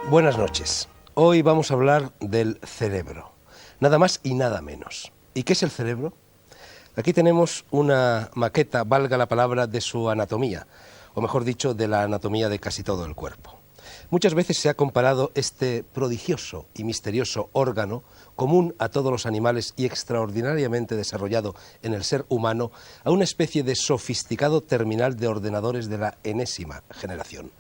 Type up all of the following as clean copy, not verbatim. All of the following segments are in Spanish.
Buenas noches. Hoy vamos a hablar del cerebro, nada más y nada menos. ¿Y qué es el cerebro? Aquí tenemos una maqueta, valga la palabra, de su anatomía, o mejor dicho, de la anatomía de casi todo el cuerpo. Muchas veces se ha comparado este prodigioso y misterioso órgano, común a todos los animales y extraordinariamente desarrollado en el ser humano, a una especie de sofisticado terminal de ordenadores de la enésima generación.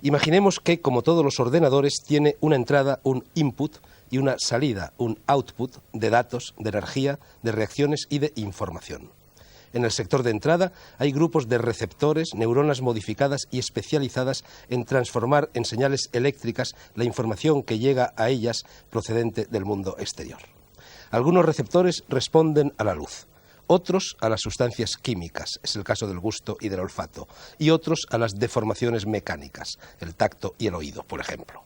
Imaginemos que, como todos los ordenadores, tiene una entrada, un input, y una salida, un output, de datos, de energía, de reacciones y de información. En el sector de entrada hay grupos de receptores, neuronas modificadas y especializadas en transformar en señales eléctricas la información que llega a ellas procedente del mundo exterior. Algunos receptores responden a la luz, otros a las sustancias químicas, es el caso del gusto y del olfato, y otros a las deformaciones mecánicas, el tacto y el oído, por ejemplo.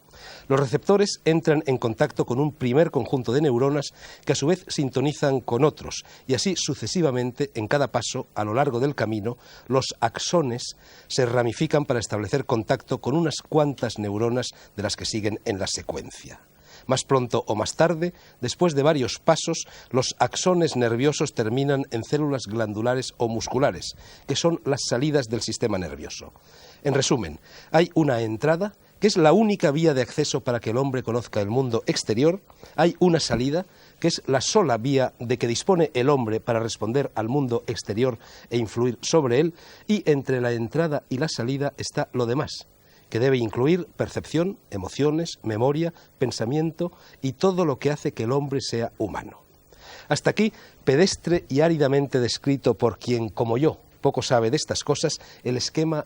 Los receptores entran en contacto con un primer conjunto de neuronas que a su vez sintonizan con otros, y así sucesivamente, en cada paso, a lo largo del camino, los axones se ramifican para establecer contacto con unas cuantas neuronas de las que siguen en la secuencia. Más pronto o más tarde, después de varios pasos, los axones nerviosos terminan en células glandulares o musculares, que son las salidas del sistema nervioso. En resumen, hay una entrada, que es la única vía de acceso para que el hombre conozca el mundo exterior, hay una salida, que es la sola vía de que dispone el hombre para responder al mundo exterior e influir sobre él, y entre la entrada y la salida está lo demás, que debe incluir percepción, emociones, memoria, pensamiento y todo lo que hace que el hombre sea humano. Hasta aquí, pedestre y áridamente descrito por quien, como yo, poco sabe de estas cosas, el esquema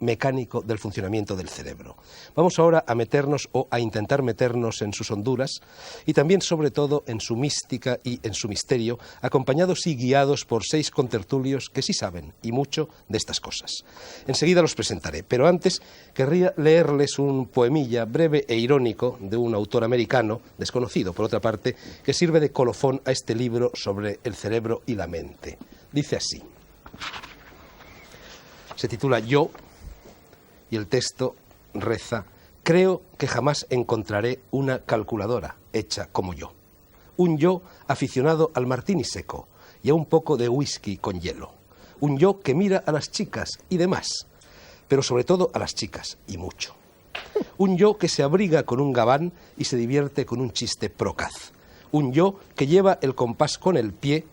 mecánico del funcionamiento del cerebro. Vamos ahora a meternos o a intentar meternos en sus honduras y también, sobre todo, en su mística y en su misterio, acompañados y guiados por 6 contertulios que sí saben y mucho de estas cosas. Enseguida los presentaré, pero antes querría leerles un poemilla breve e irónico de un autor americano, desconocido por otra parte, que sirve de colofón a este libro sobre el cerebro y la mente. Dice así. Se titula Yo, y el texto reza: creo que jamás encontraré una calculadora hecha como yo. Un yo aficionado al martini seco y a un poco de whisky con hielo. Un yo que mira a las chicas y demás, pero sobre todo a las chicas y mucho. Un yo que se abriga con un gabán y se divierte con un chiste procaz. Un yo que lleva el compás con el pie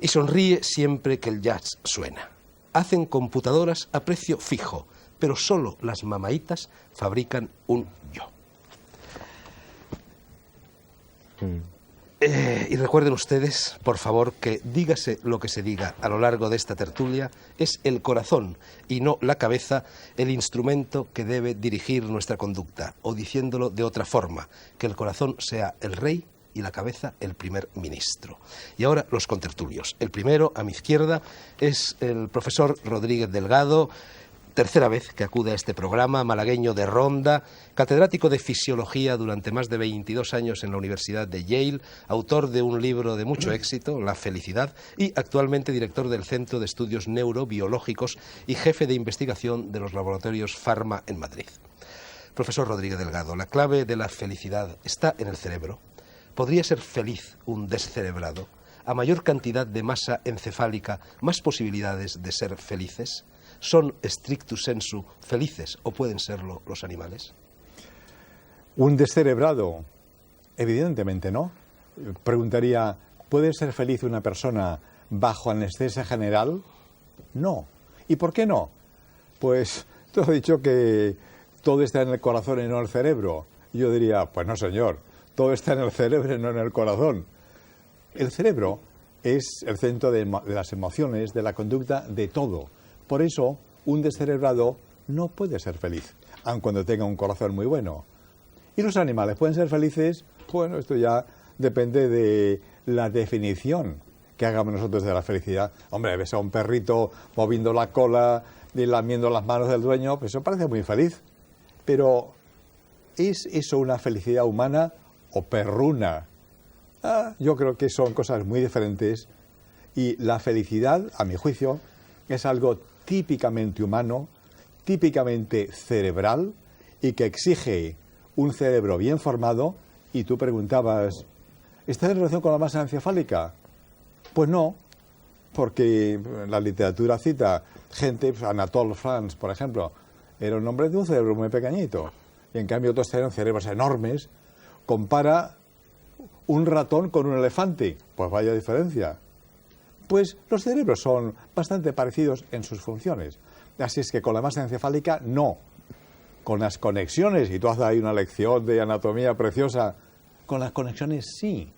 y sonríe siempre que el jazz suena. Hacen computadoras a precio fijo, pero solo las mamaitas fabrican un yo. Y recuerden ustedes, por favor, que dígase lo que se diga a lo largo de esta tertulia, es el corazón y no la cabeza el instrumento que debe dirigir nuestra conducta, o diciéndolo de otra forma, que el corazón sea el rey y la cabeza el primer ministro. Y ahora los contertulios. El primero, a mi izquierda, es el profesor Rodríguez Delgado, tercera vez que acude a este programa, malagueño de Ronda, catedrático de Fisiología durante más de 22 años en la Universidad de Yale, autor de un libro de mucho éxito, La felicidad, y actualmente director del Centro de Estudios Neurobiológicos y jefe de investigación de los laboratorios Pharma en Madrid. Profesor Rodríguez Delgado, la clave de la felicidad está en el cerebro. ¿Podría ser feliz un descerebrado? ¿A mayor cantidad de masa encefálica, más posibilidades de ser felices? ¿Son stricto sensu felices o pueden serlo los animales? Un descerebrado, evidentemente no. Preguntaría, ¿puede ser feliz una persona bajo anestesia general? No. ¿Y por qué no? Pues tú has dicho que todo está en el corazón y no en el cerebro. Yo diría, pues no señor, todo está en el cerebro y no en el corazón. El cerebro es el centro de las emociones, de la conducta, de todo. Por eso, un descerebrado no puede ser feliz, aun cuando tenga un corazón muy bueno. ¿Y los animales pueden ser felices? Bueno, esto ya depende de la definición que hagamos nosotros de la felicidad. Hombre, ves a un perrito moviendo la cola y lamiendo las manos del dueño, pues eso parece muy feliz. Pero, ¿es eso una felicidad humana o perruna? Yo creo que son cosas muy diferentes. Y la felicidad, a mi juicio, es algo típicamente humano, típicamente cerebral y que exige un cerebro bien formado y tú preguntabas, ¿está en relación con la masa encefálica? Pues no, porque la literatura cita gente, Anatole France, por ejemplo, era un hombre de un cerebro muy pequeñito, y en cambio otros tenían cerebros enormes. Compara un ratón con un elefante, pues vaya diferencia. Pues los cerebros son bastante parecidos en sus funciones, así es que con la masa encefálica no. Con las conexiones, y tú haces ahí una lección de anatomía preciosa, con las conexiones sí.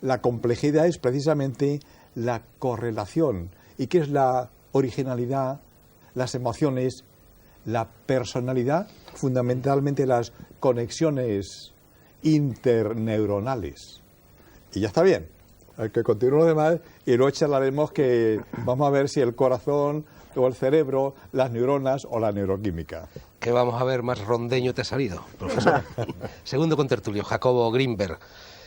La complejidad es precisamente la correlación. ¿Y qué es la originalidad? Las emociones, la personalidad, fundamentalmente las conexiones interneuronales. Y ya está bien. Hay que continuar lo demás y luego charlaremos que vamos a ver si el corazón o el cerebro, las neuronas o la neuroquímica. ¿Qué vamos a ver más rondeño te ha salido, profesor? Segundo contertulio, Jacobo Grinberg,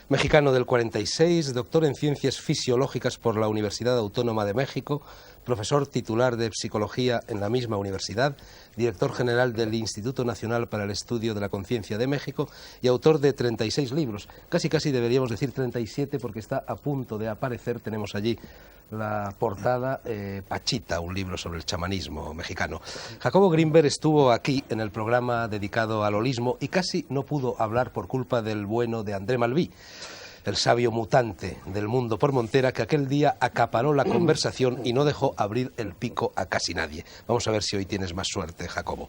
mexicano del 46, doctor en Ciencias Fisiológicas por la Universidad Autónoma de México, profesor titular de Psicología en la misma universidad, director general del Instituto Nacional para el Estudio de la Conciencia de México y autor de 36 libros. Casi deberíamos decir 37 porque está a punto de aparecer, tenemos allí la portada, Pachita, un libro sobre el chamanismo mexicano. Jacobo Grinberg estuvo aquí en el programa dedicado al holismo y casi no pudo hablar por culpa del bueno de André Malví, el sabio mutante del mundo por montera, que aquel día acaparó la conversación y no dejó abrir el pico a casi nadie. Vamos a ver si hoy tienes más suerte, Jacobo.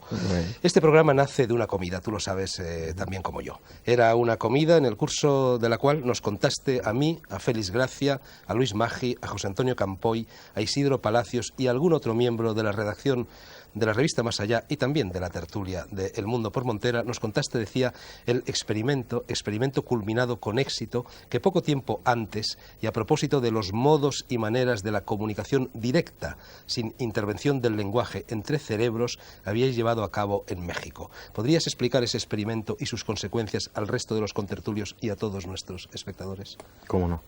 Este programa nace de una comida, tú lo sabes también como yo. Era una comida en el curso de la cual nos contaste a mí, a Félix Gracia, a Luis Maggi, a José Antonio Campoy, a Isidro Palacios y a algún otro miembro de la redacción de la revista Más Allá y también de la tertulia de El Mundo por Montera, nos contaste, decía, el experimento culminado con éxito que poco tiempo antes, y a propósito de los modos y maneras de la comunicación directa, sin intervención del lenguaje entre cerebros, habíais llevado a cabo en México. ¿Podrías explicar ese experimento y sus consecuencias al resto de los contertulios y a todos nuestros espectadores? ¿Cómo no?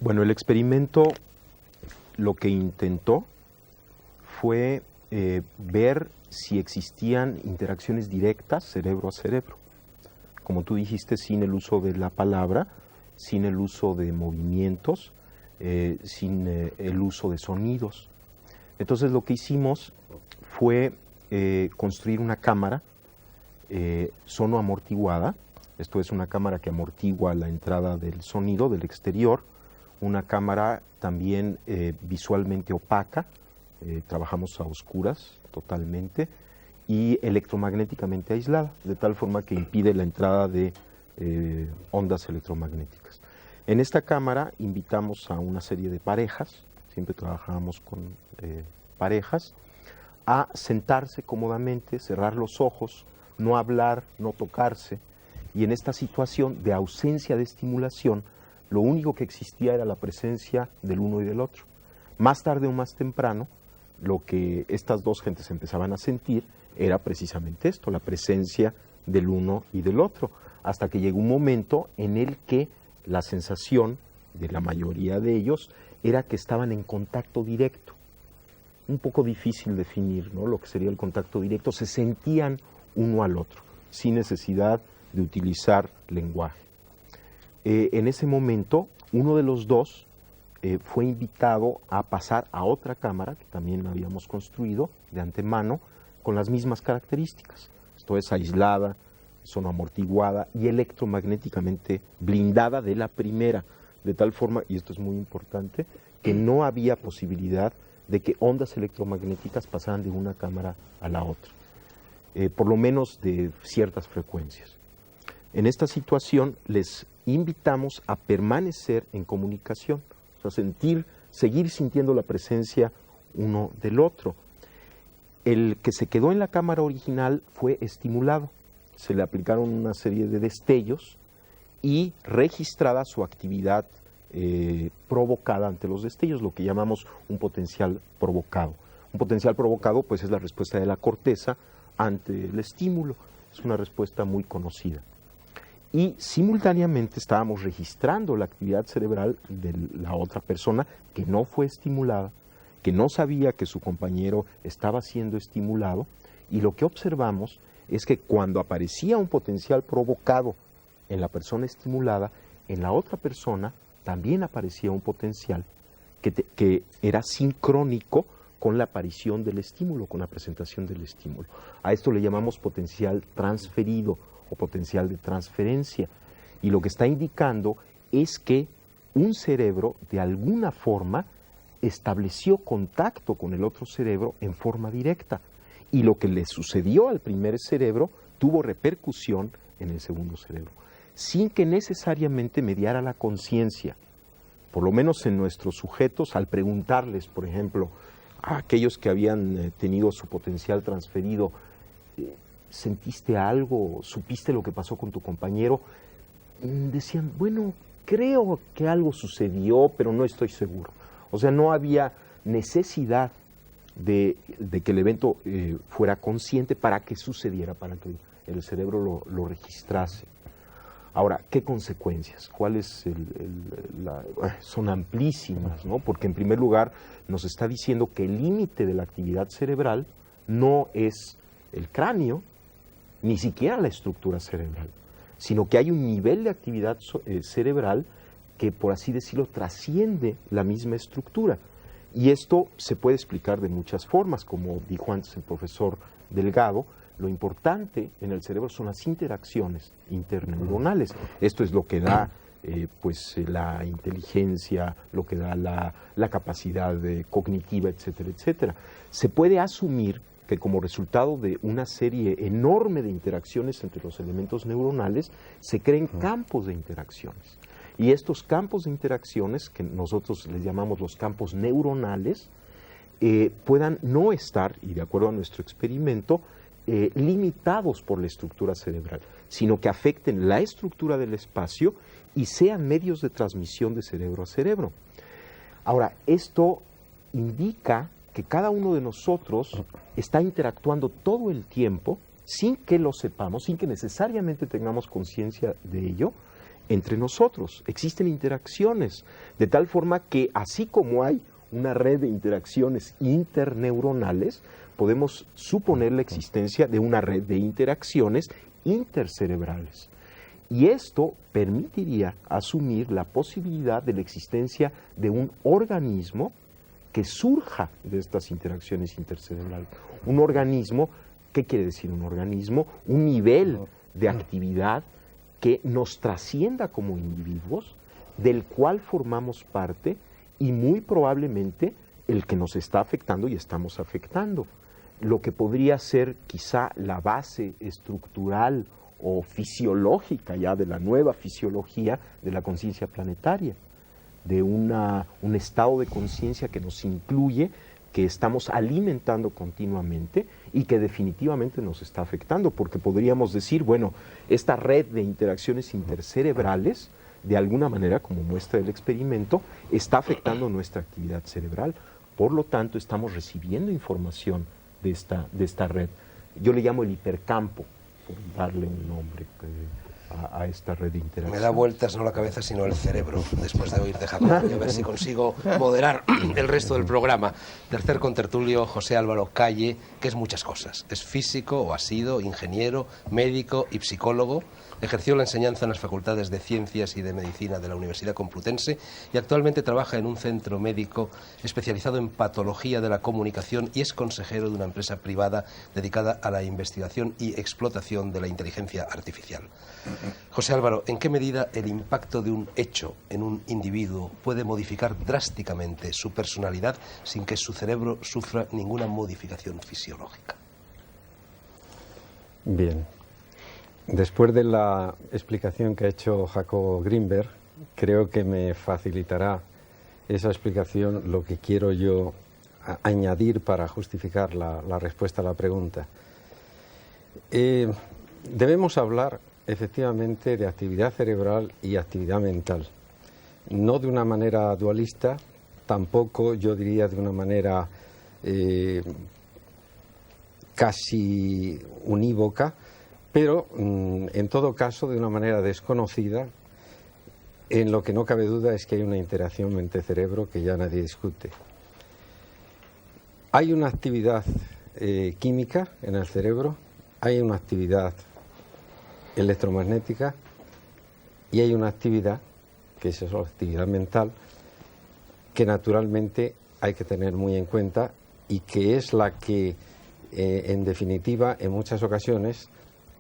Bueno, el experimento lo que intentó fue ver si existían interacciones directas cerebro a cerebro. Como tú dijiste, sin el uso de la palabra, sin el uso de movimientos, sin el uso de sonidos. Entonces lo que hicimos fue construir una cámara sonoamortiguada. Esto es una cámara que amortigua la entrada del sonido del exterior, una cámara también visualmente opaca, trabajamos a oscuras totalmente, y electromagnéticamente aislada, de tal forma que impide la entrada de ondas electromagnéticas. En esta cámara invitamos a una serie de parejas, siempre trabajábamos con parejas, a sentarse cómodamente, cerrar los ojos, no hablar, no tocarse, y en esta situación de ausencia de estimulación, lo único que existía era la presencia del uno y del otro. Más tarde o más temprano, lo que estas dos gentes empezaban a sentir era precisamente esto, la presencia del uno y del otro, hasta que llegó un momento en el que la sensación de la mayoría de ellos era que estaban en contacto directo. Un poco difícil definir, ¿no?, lo que sería el contacto directo. Se sentían uno al otro, sin necesidad de utilizar lenguaje. En ese momento, uno de los dos fue invitado a pasar a otra cámara que también habíamos construido de antemano con las mismas características. Esto es aislada, sonoamortiguada y electromagnéticamente blindada de la primera, de tal forma, y esto es muy importante, que no había posibilidad de que ondas electromagnéticas pasaran de una cámara a la otra, por lo menos de ciertas frecuencias. En esta situación les invitamos a permanecer en comunicación, o sea, seguir sintiendo la presencia uno del otro. El que se quedó en la cámara original fue estimulado, se le aplicaron una serie de destellos y registrada su actividad provocada ante los destellos, lo que llamamos un potencial provocado. Un potencial provocado, pues, es la respuesta de la corteza ante el estímulo. Es una respuesta muy conocida. Y simultáneamente estábamos registrando la actividad cerebral de la otra persona que no fue estimulada, que no sabía que su compañero estaba siendo estimulado, y lo que observamos es que cuando aparecía un potencial provocado en la persona estimulada, en la otra persona también aparecía un potencial que era sincrónico con la aparición del estímulo, con la presentación del estímulo. A esto le llamamos potencial transferido o potencial de transferencia. Y lo que está indicando es que un cerebro, de alguna forma, estableció contacto con el otro cerebro en forma directa. Y lo que le sucedió al primer cerebro tuvo repercusión en el segundo cerebro, sin que necesariamente mediara la conciencia. Por lo menos en nuestros sujetos, al preguntarles, por ejemplo, a aquellos que habían tenido su potencial transferido, ¿sentiste algo? ¿Supiste lo que pasó con tu compañero? Decían, bueno, creo que algo sucedió, pero no estoy seguro. O sea, no había necesidad de que el evento fuera consciente para que sucediera, para que el cerebro lo registrase. Ahora, ¿qué consecuencias? ¿Cuáles son amplísimas, ¿no? Porque en primer lugar nos está diciendo que el límite de la actividad cerebral no es el cráneo, ni siquiera la estructura cerebral, sino que hay un nivel de actividad cerebral que, por así decirlo, trasciende la misma estructura. Y esto se puede explicar de muchas formas, como dijo antes el profesor Delgado. Lo importante en el cerebro son las interacciones interneuronales. Esto es lo que da la inteligencia, lo que da la capacidad cognitiva, etcétera, etcétera. Se puede asumir que como resultado de una serie enorme de interacciones entre los elementos neuronales, se creen campos de interacciones. Y estos campos de interacciones, que nosotros les llamamos los campos neuronales, puedan no estar, y de acuerdo a nuestro experimento, limitados por la estructura cerebral, sino que afecten la estructura del espacio y sean medios de transmisión de cerebro a cerebro. Ahora, esto indica que cada uno de nosotros está interactuando todo el tiempo, sin que lo sepamos, sin que necesariamente tengamos conciencia de ello, entre nosotros. Existen interacciones, de tal forma que así como hay una red de interacciones interneuronales, podemos suponer la existencia de una red de interacciones intercerebrales. Y esto permitiría asumir la posibilidad de la existencia de un organismo que surja de estas interacciones intercerebrales. Un organismo, ¿qué quiere decir un organismo? Un nivel de actividad que nos trascienda como individuos, del cual formamos parte y muy probablemente el que nos está afectando y estamos afectando. Lo que podría ser quizá la base estructural o fisiológica ya de la nueva fisiología de la conciencia planetaria, de un estado de conciencia que nos incluye, que estamos alimentando continuamente y que definitivamente nos está afectando, porque podríamos decir, bueno, esta red de interacciones intercerebrales, de alguna manera, como muestra el experimento, está afectando nuestra actividad cerebral. Por lo tanto, estamos recibiendo información de esta red. Yo le llamo el hipercampo, por darle un nombre a esta red de interacción. Me da vueltas no la cabeza, sino el cerebro, después de oír de Jacobo, y a ver si consigo moderar el resto del programa. Tercer contertulio, José Álvaro Calle, que es muchas cosas. Es físico, o ha sido, ingeniero, médico y psicólogo. Ejerció la enseñanza en las facultades de Ciencias y de Medicina de la Universidad Complutense y actualmente trabaja en un centro médico especializado en patología de la comunicación y es consejero de una empresa privada dedicada a la investigación y explotación de la inteligencia artificial. José Álvaro, ¿en qué medida el impacto de un hecho en un individuo puede modificar drásticamente su personalidad sin que su cerebro sufra ninguna modificación fisiológica? Bien. Después de la explicación que ha hecho Jacobo Grinberg, creo que me facilitará esa explicación lo que quiero yo añadir para justificar la respuesta a la pregunta. Debemos hablar efectivamente de actividad cerebral y actividad mental, no de una manera dualista, tampoco yo diría de una manera casi unívoca, pero en todo caso de una manera desconocida. En lo que no cabe duda es que hay una interacción mente-cerebro que ya nadie discute. Hay una actividad química en el cerebro hay una actividad electromagnética y hay una actividad, que es la actividad mental, que naturalmente hay que tener muy en cuenta y que es la que, en definitiva, en muchas ocasiones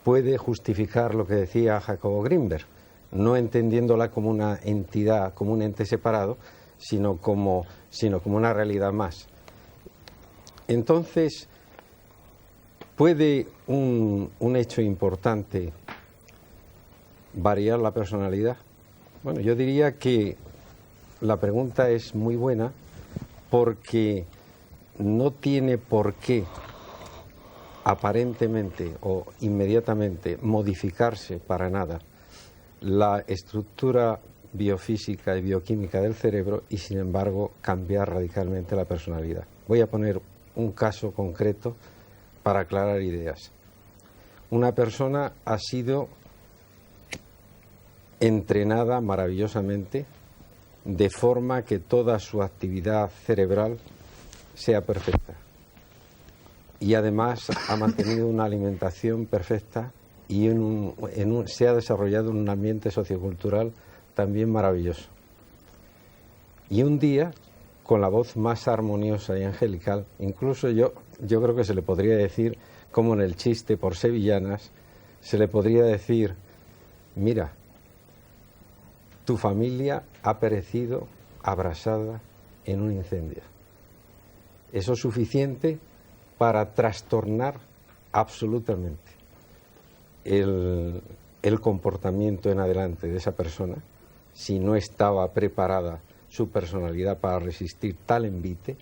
puede justificar lo que decía Jacobo Grinberg, no entendiéndola como una entidad, como un ente separado, sino como una realidad más. Entonces, ¿puede un hecho importante variar la personalidad? Bueno, yo diría que la pregunta es muy buena porque no tiene por qué aparentemente o inmediatamente modificarse para nada la estructura biofísica y bioquímica del cerebro y sin embargo cambiar radicalmente la personalidad. Voy a poner un caso concreto para aclarar ideas. Una persona ha sido entrenada maravillosamente de forma que toda su actividad cerebral sea perfecta. Y además ha mantenido una alimentación perfecta y se ha desarrollado en un ambiente sociocultural también maravilloso. Y un día, con la voz más armoniosa y angelical, incluso yo creo que se le podría decir, como en el chiste por sevillanas, se le podría decir: mira, tu familia ha perecido abrasada en un incendio. Eso es suficiente para trastornar absolutamente el comportamiento en adelante de esa persona, si no estaba preparada su personalidad para resistir tal envite.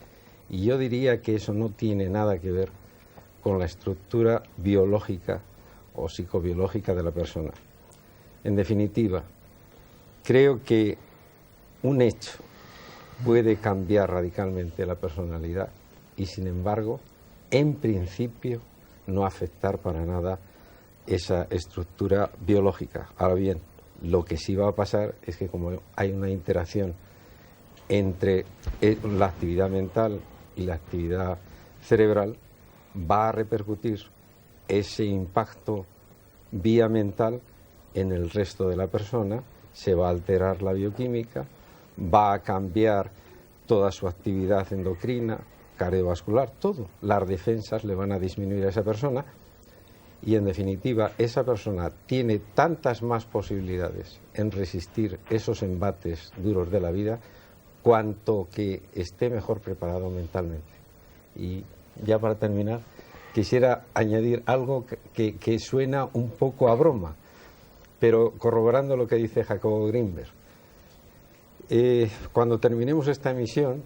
Y yo diría que eso no tiene nada que ver con la estructura biológica o psicobiológica de la persona. En definitiva, creo que un hecho puede cambiar radicalmente la personalidad y, sin embargo, en principio, no afectar para nada esa estructura biológica. Ahora bien, lo que sí va a pasar es que como hay una interacción entre la actividad mental y la actividad cerebral, va a repercutir ese impacto vía mental en el resto de la persona, se va a alterar la bioquímica, va a cambiar toda su actividad endocrina, cardiovascular, todo. Las defensas le van a disminuir a esa persona y, en definitiva, esa persona tiene tantas más posibilidades en resistir esos embates duros de la vida cuanto que esté mejor preparado mentalmente. Y ya para terminar, quisiera añadir algo que suena un poco a broma, pero corroborando lo que dice Jacobo Grinberg. Cuando terminemos esta emisión,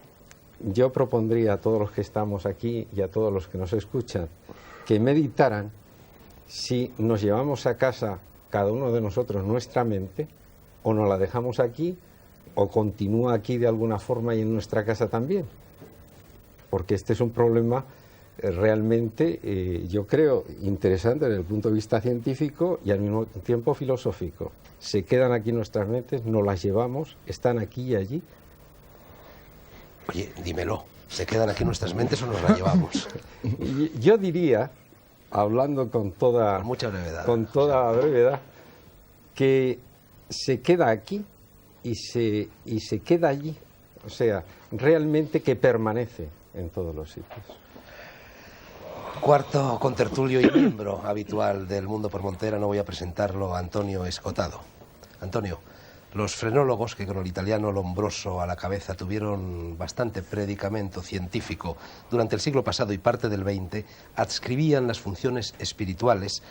yo propondría a todos los que estamos aquí y a todos los que nos escuchan que meditaran si nos llevamos a casa cada uno de nosotros nuestra mente, o nos la dejamos aquí, o continúa aquí de alguna forma y en nuestra casa también. Porque este es un problema realmente, yo creo, interesante desde el punto de vista científico y al mismo tiempo filosófico. Se quedan aquí nuestras mentes, nos las llevamos, están aquí y allí. Oye, dímelo, ¿se quedan aquí nuestras mentes o nos las llevamos? Yo diría, hablando con toda brevedad, que se queda aquí y se queda allí. O sea, realmente que permanece en todos los sitios. Cuarto contertulio y miembro habitual del Mundo por Montera, no voy a presentarlo, Antonio Escotado. Antonio, los frenólogos, que con el italiano Lombroso a la cabeza tuvieron bastante predicamento científico durante el siglo pasado y parte del XX, adscribían las funciones espirituales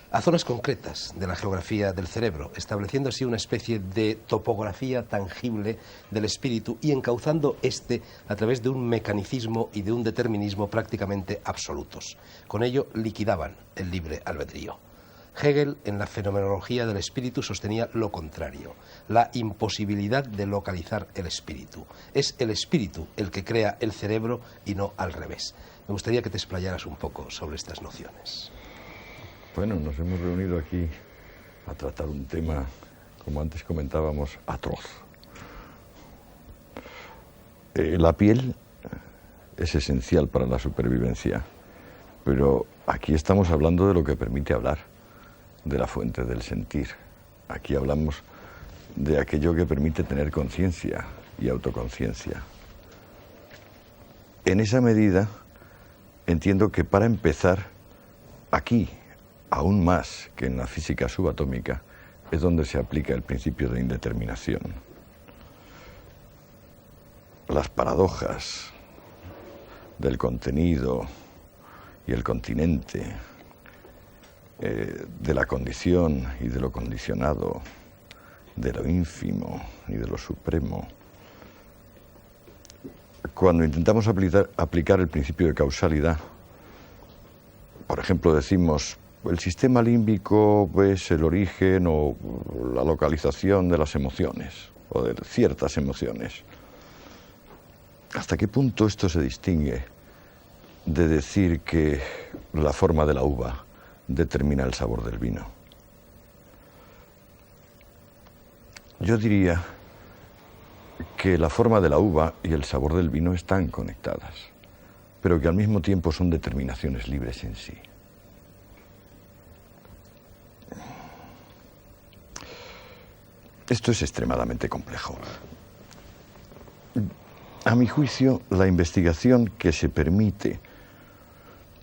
a zonas concretas de la geografía del cerebro, estableciendo así una especie de topografía tangible del espíritu y encauzando este a través de un mecanicismo y de un determinismo prácticamente absolutos. Con ello liquidaban el libre albedrío. Hegel, en la fenomenología del espíritu, sostenía lo contrario, la imposibilidad de localizar el espíritu. Es el espíritu el que crea el cerebro y no al revés. Me gustaría que te explayaras un poco sobre estas nociones. Bueno, nos hemos reunido aquí a tratar un tema, como antes comentábamos, atroz. La piel es esencial para la supervivencia. Pero aquí estamos hablando de lo que permite hablar, de la fuente del sentir. Aquí hablamos de aquello que permite tener conciencia y autoconciencia. En esa medida, entiendo que para empezar, aquí, aún más que en la física subatómica, es donde se aplica el principio de indeterminación. Las paradojas del contenido y el continente, de la condición y de lo condicionado, de lo ínfimo y de lo supremo. Cuando intentamos aplicar el principio de causalidad, por ejemplo, decimos, el sistema límbico es el origen o la localización de las emociones, o de ciertas emociones. ¿Hasta qué punto esto se distingue de decir que la forma de la uva determina el sabor del vino? Yo diría que la forma de la uva y el sabor del vino están conectadas, pero que al mismo tiempo son determinaciones libres en sí. Esto es extremadamente complejo. A mi juicio, la investigación que se permite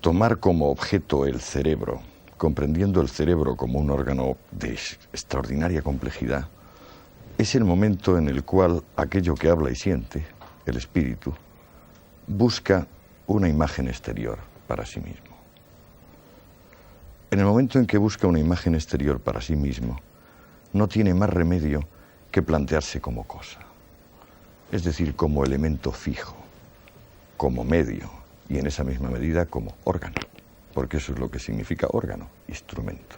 tomar como objeto el cerebro, comprendiendo el cerebro como un órgano de extraordinaria complejidad, es el momento en el cual aquello que habla y siente, el espíritu, busca una imagen exterior para sí mismo. En el momento en que busca una imagen exterior para sí mismo, no tiene más remedio que plantearse como cosa, es decir, como elemento fijo, como medio, y en esa misma medida como órgano, porque eso es lo que significa órgano, instrumento.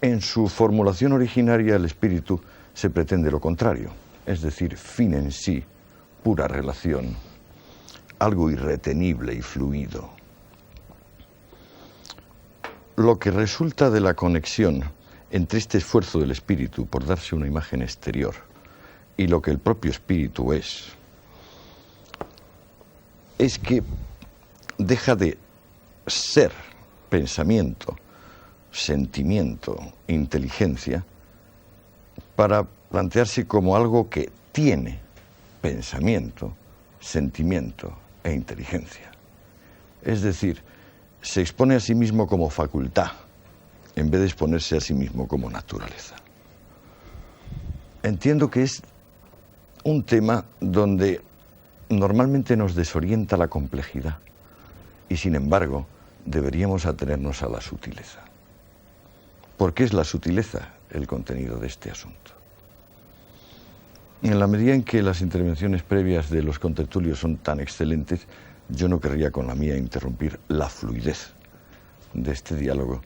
En su formulación originaria, el espíritu se pretende lo contrario, es decir, fin en sí, pura relación, algo irretenible y fluido. Lo que resulta de la conexión entre este esfuerzo del espíritu por darse una imagen exterior y lo que el propio espíritu es que deja de ser pensamiento, sentimiento, inteligencia, para plantearse como algo que tiene pensamiento, sentimiento e inteligencia. Es decir, se expone a sí mismo como facultad, en vez de exponerse a sí mismo como naturaleza. Entiendo que es un tema donde normalmente nos desorienta la complejidad y, sin embargo, deberíamos atenernos a la sutileza. ¿Por qué es la sutileza el contenido de este asunto? En la medida en que las intervenciones previas de los contertulios son tan excelentes, yo no querría con la mía interrumpir la fluidez de este diálogo.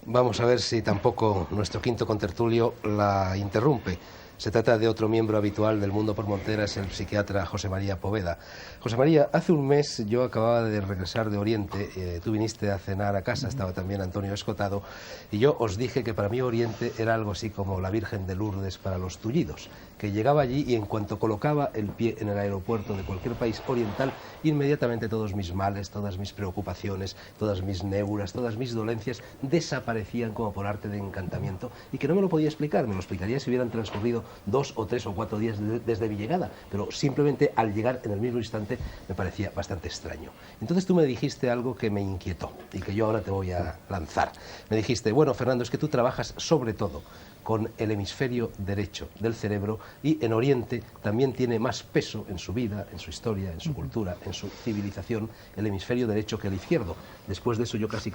Vamos a ver si tampoco nuestro quinto contertulio la interrumpe. Se trata de otro miembro habitual del Mundo por Monteras, el psiquiatra José María Poveda. José María, hace un mes yo acababa de regresar de Oriente, tú viniste a cenar a casa, estaba también Antonio Escotado, y yo os dije que para mí Oriente era algo así como la Virgen de Lourdes para los tullidos, que llegaba allí y en cuanto colocaba el pie en el aeropuerto de cualquier país oriental, inmediatamente todos mis males, todas mis preocupaciones, todas mis neuras, todas mis dolencias desaparecían como por arte de encantamiento, y que no me lo podía explicar, me lo explicaría si hubieran transcurrido 2 o 3 o 4 días desde mi llegada, pero simplemente al llegar en el mismo instante me parecía bastante extraño. Entonces tú me dijiste algo que me inquietó y que yo ahora te voy a lanzar. Me dijiste, bueno, Fernando, es que tú trabajas sobre todo con el hemisferio derecho del cerebro y en Oriente también tiene más peso en su vida, en su historia, en su cultura, en su civilización, el hemisferio derecho que el izquierdo. Después de eso yo casi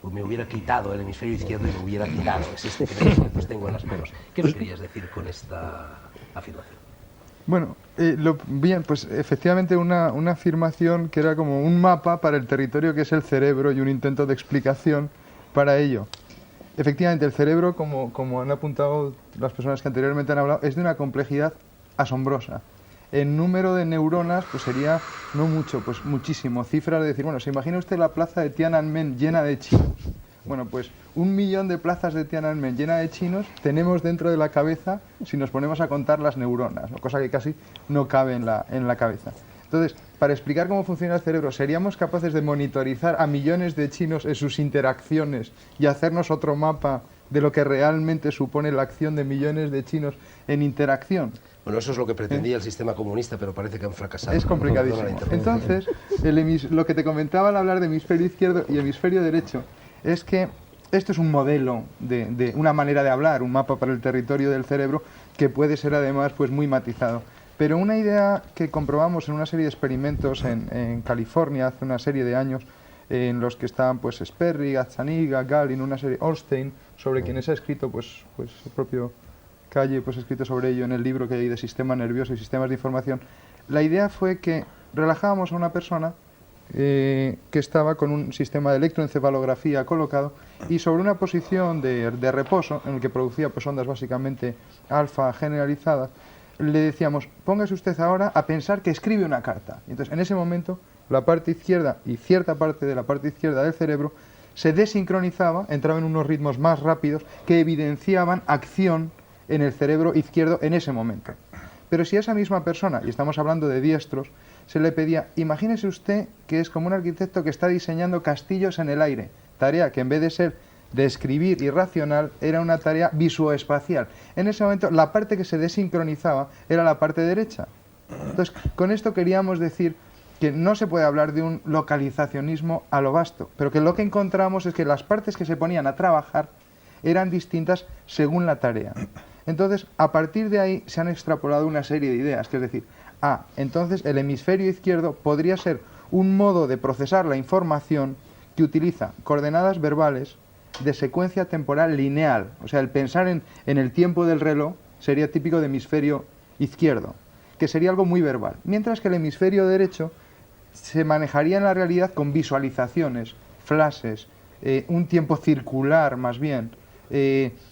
me hubiera quitado el hemisferio izquierdo y me hubiera tirado. Es este que pues tengo en las manos. ¿Qué me querías decir con esta afirmación? Bueno, bien, pues efectivamente una afirmación que era como un mapa para el territorio que es el cerebro y un intento de explicación para ello. Efectivamente, el cerebro, como han apuntado las personas que anteriormente han hablado, es de una complejidad asombrosa. El número de neuronas pues sería no mucho, pues muchísimo. Cifras de decir, bueno, ¿se imagina usted la plaza de Tiananmen llena de chinos? Bueno, pues 1 millón de plazas de Tiananmen llena de chinos tenemos dentro de la cabeza si nos ponemos a contar las neuronas, ¿no? Cosa que casi no cabe en la cabeza. Entonces, para explicar cómo funciona el cerebro, ¿seríamos capaces de monitorizar a millones de chinos en sus interacciones y hacernos otro mapa de lo que realmente supone la acción de millones de chinos en interacción? Bueno, eso es lo que pretendía el sistema comunista, pero parece que han fracasado. Es complicadísimo. Entonces, lo que te comentaba al hablar de hemisferio izquierdo y hemisferio derecho es que esto es un modelo de una manera de hablar, un mapa para el territorio del cerebro que puede ser además pues muy matizado. Pero una idea que comprobamos en una serie de experimentos en California hace una serie de años, en los que estaban pues Sperry, Gazzaniga, Gallin, una serie Olstein, sobre quienes ha escrito pues el propio Calle pues ha escrito sobre ello en el libro que hay de sistema nervioso y sistemas de información. La idea fue que relajábamos a una persona que estaba con un sistema de electroencefalografía colocado y sobre una posición de reposo en el que producía pues ondas básicamente alfa generalizadas, le decíamos, póngase usted ahora a pensar que escribe una carta. Y entonces, en ese momento, la parte izquierda y cierta parte de la parte izquierda del cerebro se desincronizaba, entraba en unos ritmos más rápidos que evidenciaban acción en el cerebro izquierdo en ese momento. Pero si a esa misma persona, y estamos hablando de diestros, se le pedía, imagínese usted que es como un arquitecto que está diseñando castillos en el aire, tarea que en vez de ser de escribir y racional, era una tarea visuoespacial. En ese momento, la parte que se desincronizaba era la parte derecha. Entonces, con esto queríamos decir que no se puede hablar de un localizacionismo a lo vasto, pero que lo que encontramos es que las partes que se ponían a trabajar eran distintas según la tarea. Entonces, a partir de ahí se han extrapolado una serie de ideas, que es decir, entonces el hemisferio izquierdo podría ser un modo de procesar la información que utiliza coordenadas verbales de secuencia temporal lineal. O sea, el pensar en el tiempo del reloj sería típico de hemisferio izquierdo, que sería algo muy verbal. Mientras que el hemisferio derecho se manejaría en la realidad con visualizaciones, flashes, un tiempo circular más bien,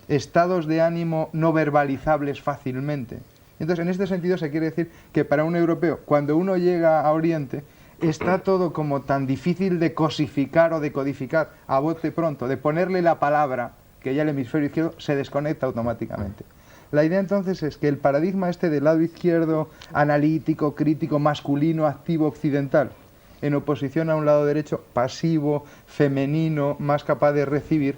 estados de ánimo no verbalizables fácilmente. Entonces, en este sentido se quiere decir que para un europeo, cuando uno llega a Oriente, está todo como tan difícil de cosificar o de codificar a bote pronto, de ponerle la palabra, que ya el hemisferio izquierdo se desconecta automáticamente. La idea entonces es que el paradigma este del lado izquierdo, analítico, crítico, masculino, activo, occidental, en oposición a un lado derecho, pasivo, femenino, más capaz de recibir,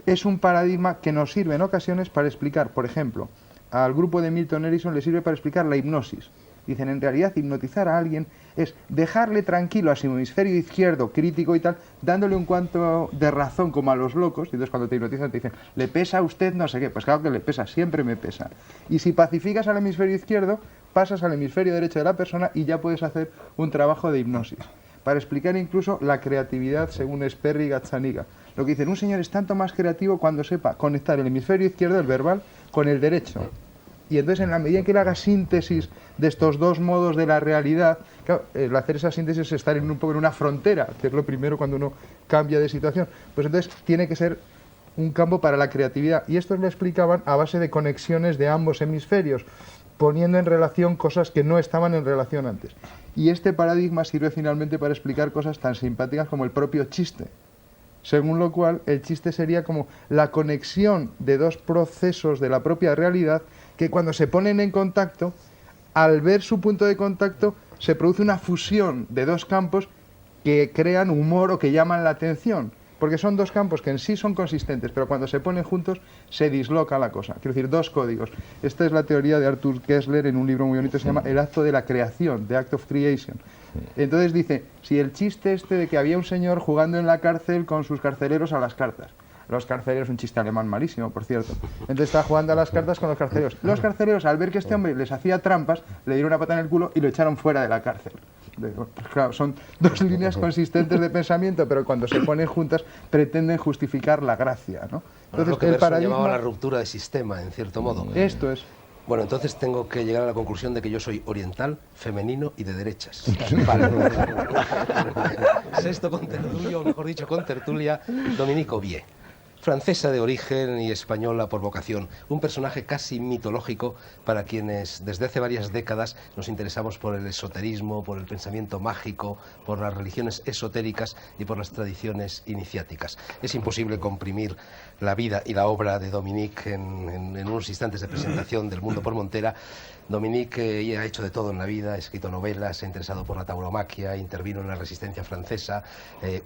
es un paradigma que nos sirve en ocasiones para explicar, por ejemplo, al grupo de Milton Erickson le sirve para explicar la hipnosis. Dicen, en realidad, hipnotizar a alguien es dejarle tranquilo a su hemisferio izquierdo, crítico y tal, dándole un cuanto de razón como a los locos. Y entonces cuando te hipnotizan te dicen, ¿le pesa a usted no sé qué? Pues claro que le pesa, siempre me pesa. Y si pacificas al hemisferio izquierdo, pasas al hemisferio derecho de la persona y ya puedes hacer un trabajo de hipnosis. Para explicar incluso la creatividad según Sperry y Gazzaniga. Lo que dicen, un señor es tanto más creativo cuando sepa conectar el hemisferio izquierdo, el verbal, con el derecho. Y entonces, en la medida en que él haga síntesis de estos dos modos de la realidad, claro, el hacer esa síntesis es estar un poco en una frontera, que es lo primero cuando uno cambia de situación. Pues entonces tiene que ser un campo para la creatividad. Y esto lo explicaban a base de conexiones de ambos hemisferios, poniendo en relación cosas que no estaban en relación antes. Y este paradigma sirve finalmente para explicar cosas tan simpáticas como el propio chiste. Según lo cual, el chiste sería como la conexión de dos procesos de la propia realidad que cuando se ponen en contacto, al ver su punto de contacto, se produce una fusión de dos campos que crean humor o que llaman la atención. Porque son dos campos que en sí son consistentes, pero cuando se ponen juntos se disloca la cosa. Quiero decir, dos códigos. Esta es la teoría de Arthur Koestler en un libro muy bonito que se llama El acto de la creación, The Act of Creation. Entonces dice, si el chiste este de que había un señor jugando en la cárcel con sus carceleros a las cartas. Los carceleros, un chiste alemán malísimo, por cierto. Entonces estaba jugando a las cartas con los carceleros. Los carceleros, al ver que este hombre les hacía trampas, le dieron una patada en el culo y lo echaron fuera de la cárcel. Pues claro, son dos líneas consistentes de pensamiento, pero cuando se ponen juntas pretenden justificar la gracia, ¿no? Entonces, lo que el paradigma llamaba la ruptura de sistema, en cierto modo. Esto es. Bueno, entonces tengo que llegar a la conclusión de que yo soy oriental, femenino y de derechas. Vale. Sexto contertulio, mejor dicho, contertulia, Dominique Aubier. Francesa de origen y española por vocación, un personaje casi mitológico para quienes desde hace varias décadas nos interesamos por el esoterismo, por el pensamiento mágico, por las religiones esotéricas y por las tradiciones iniciáticas. Es imposible comprimir la vida y la obra de Dominique en unos instantes de presentación del Mundo por Montera. Dominique ha hecho de todo en la vida, ha escrito novelas, se ha interesado por la tauromaquia, intervino en la resistencia francesa,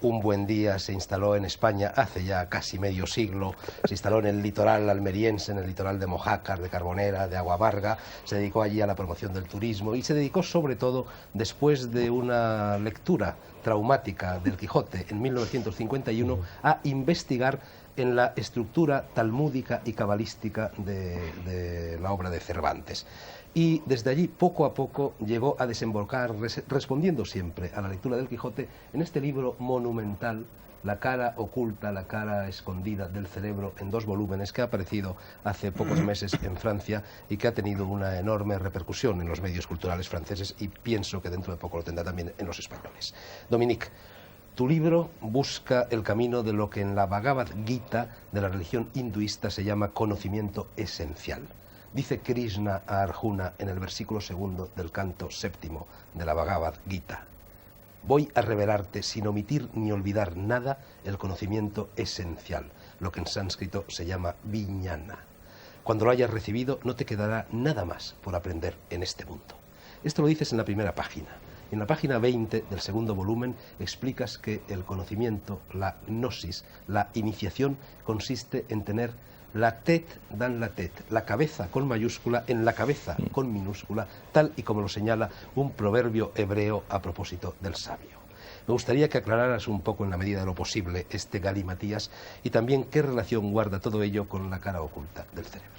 un buen día se instaló en España hace ya casi medio siglo, se instaló en el litoral almeriense, en el litoral de Mojácar, de Carbonera, de Agua Amarga, se dedicó allí a la promoción del turismo y se dedicó sobre todo, después de una lectura traumática del Quijote en 1951, a investigar en la estructura talmúdica y cabalística de la obra de Cervantes. Y desde allí, poco a poco, llegó a desembocar, respondiendo siempre a la lectura del Quijote, en este libro monumental, La cara oculta, la cara escondida del cerebro, en 2 volúmenes, que ha aparecido hace pocos meses en Francia y que ha tenido una enorme repercusión en los medios culturales franceses y pienso que dentro de poco lo tendrá también en los españoles. Dominique, tu libro busca el camino de lo que en la Bhagavad Gita de la religión hinduista se llama conocimiento esencial. Dice Krishna a Arjuna en el versículo 2 del canto 7 de la Bhagavad Gita: voy a revelarte sin omitir ni olvidar nada el conocimiento esencial, lo que en sánscrito se llama vijnana. Cuando lo hayas recibido no te quedará nada más por aprender en este mundo. Esto lo dices en la primera página. En la página 20 del 2º volumen explicas que el conocimiento, la gnosis, la iniciación, consiste en tener la tet dan la tet, la cabeza con mayúscula en la cabeza con minúscula, tal y como lo señala un proverbio hebreo a propósito del sabio. Me gustaría que aclararas un poco, en la medida de lo posible, este galimatías y también qué relación guarda todo ello con la cara oculta del cerebro.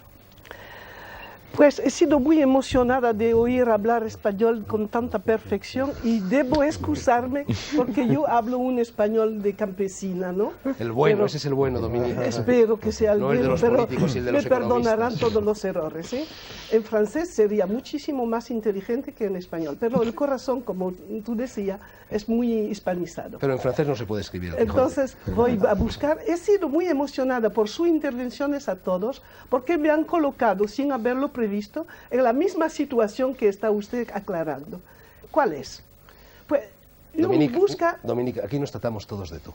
Pues he sido muy emocionada de oír hablar español con tanta perfección y debo excusarme porque yo hablo un español de campesina, ¿no? El bueno, Pero ese es el bueno, Dominique. espero que sea el No el de bueno, los pero políticos y el de los me perdonarán economistas. todos los errores, ¿eh? En francés sería muchísimo más inteligente que en español, pero el corazón, como tú decías, es muy hispanizado. Pero en francés no se puede escribir el Quijote. Entonces voy a buscar. He sido muy emocionada por sus intervenciones a todos, porque me han colocado, sin haberlo previsto, en la misma situación que está usted aclarando. ¿Cuál es? Pues uno busca... Dominique, aquí nos tratamos todos de tú,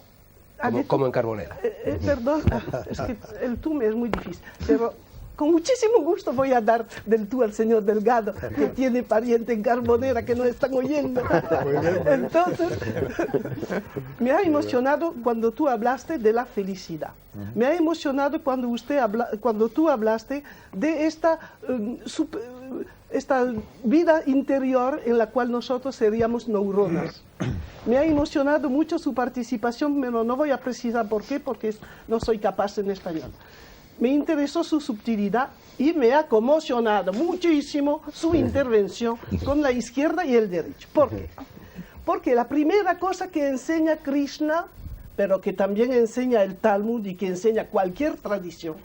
Ah, de tú. como en Carbonera. Perdón, es que el tú me es muy difícil, pero con muchísimo gusto voy a dar del tú al señor Delgado, que tiene pariente en Carbonera que nos están oyendo. Entonces, me ha emocionado cuando tú hablaste de la felicidad. Me ha emocionado cuando tú hablaste de esta vida interior en la cual nosotros seríamos neuronas. Me ha emocionado mucho su participación, pero no voy a precisar por qué, porque no soy capaz en español. Me interesó su subtilidad y me ha conmocionado muchísimo su intervención con la izquierda y el derecho. ¿Por qué? Porque la primera cosa que enseña Krishna, pero que también enseña el Talmud y que enseña cualquier tradición,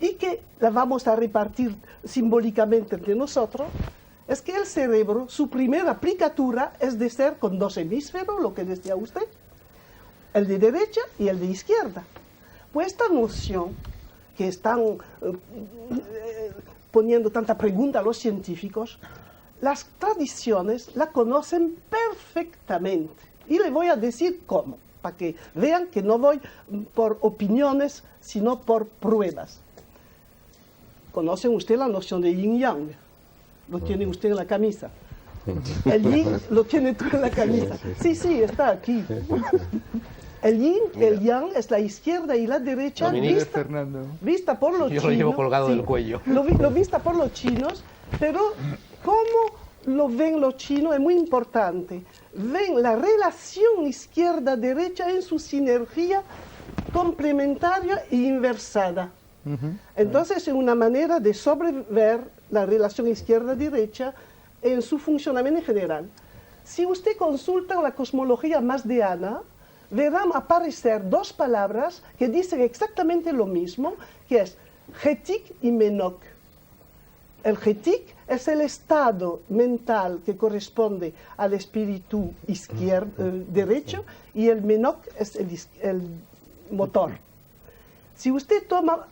y que la vamos a repartir simbólicamente entre nosotros, es que el cerebro, su primera aplicatura es de ser con 2 hemisferos, lo que decía usted, el de derecha y el de izquierda. Pues esta noción que están poniendo tanta pregunta a los científicos, las tradiciones la conocen perfectamente. Y le voy a decir cómo, para que vean que no voy por opiniones, sino por pruebas. ¿Conocen usted la noción de yin-yang? Lo tiene usted en la camisa. El yin lo tiene tú en la camisa. Sí, sí, está aquí. El yin, el yang es la izquierda y la derecha vista por los chinos. Yo lo llevo colgado del cuello. Lo vista por los chinos, pero cómo lo ven los chinos es muy importante. Ven la relación izquierda-derecha en su sinergia complementaria e inversada. Entonces es una manera de sobrever la relación izquierda-derecha en su funcionamiento en general. Si usted consulta la cosmología masdeana, verán aparecer 2 palabras que dicen exactamente lo mismo, que es Getik y Menok. El Getik es el estado mental que corresponde al espíritu derecho y el Menok es el motor. Si usted toma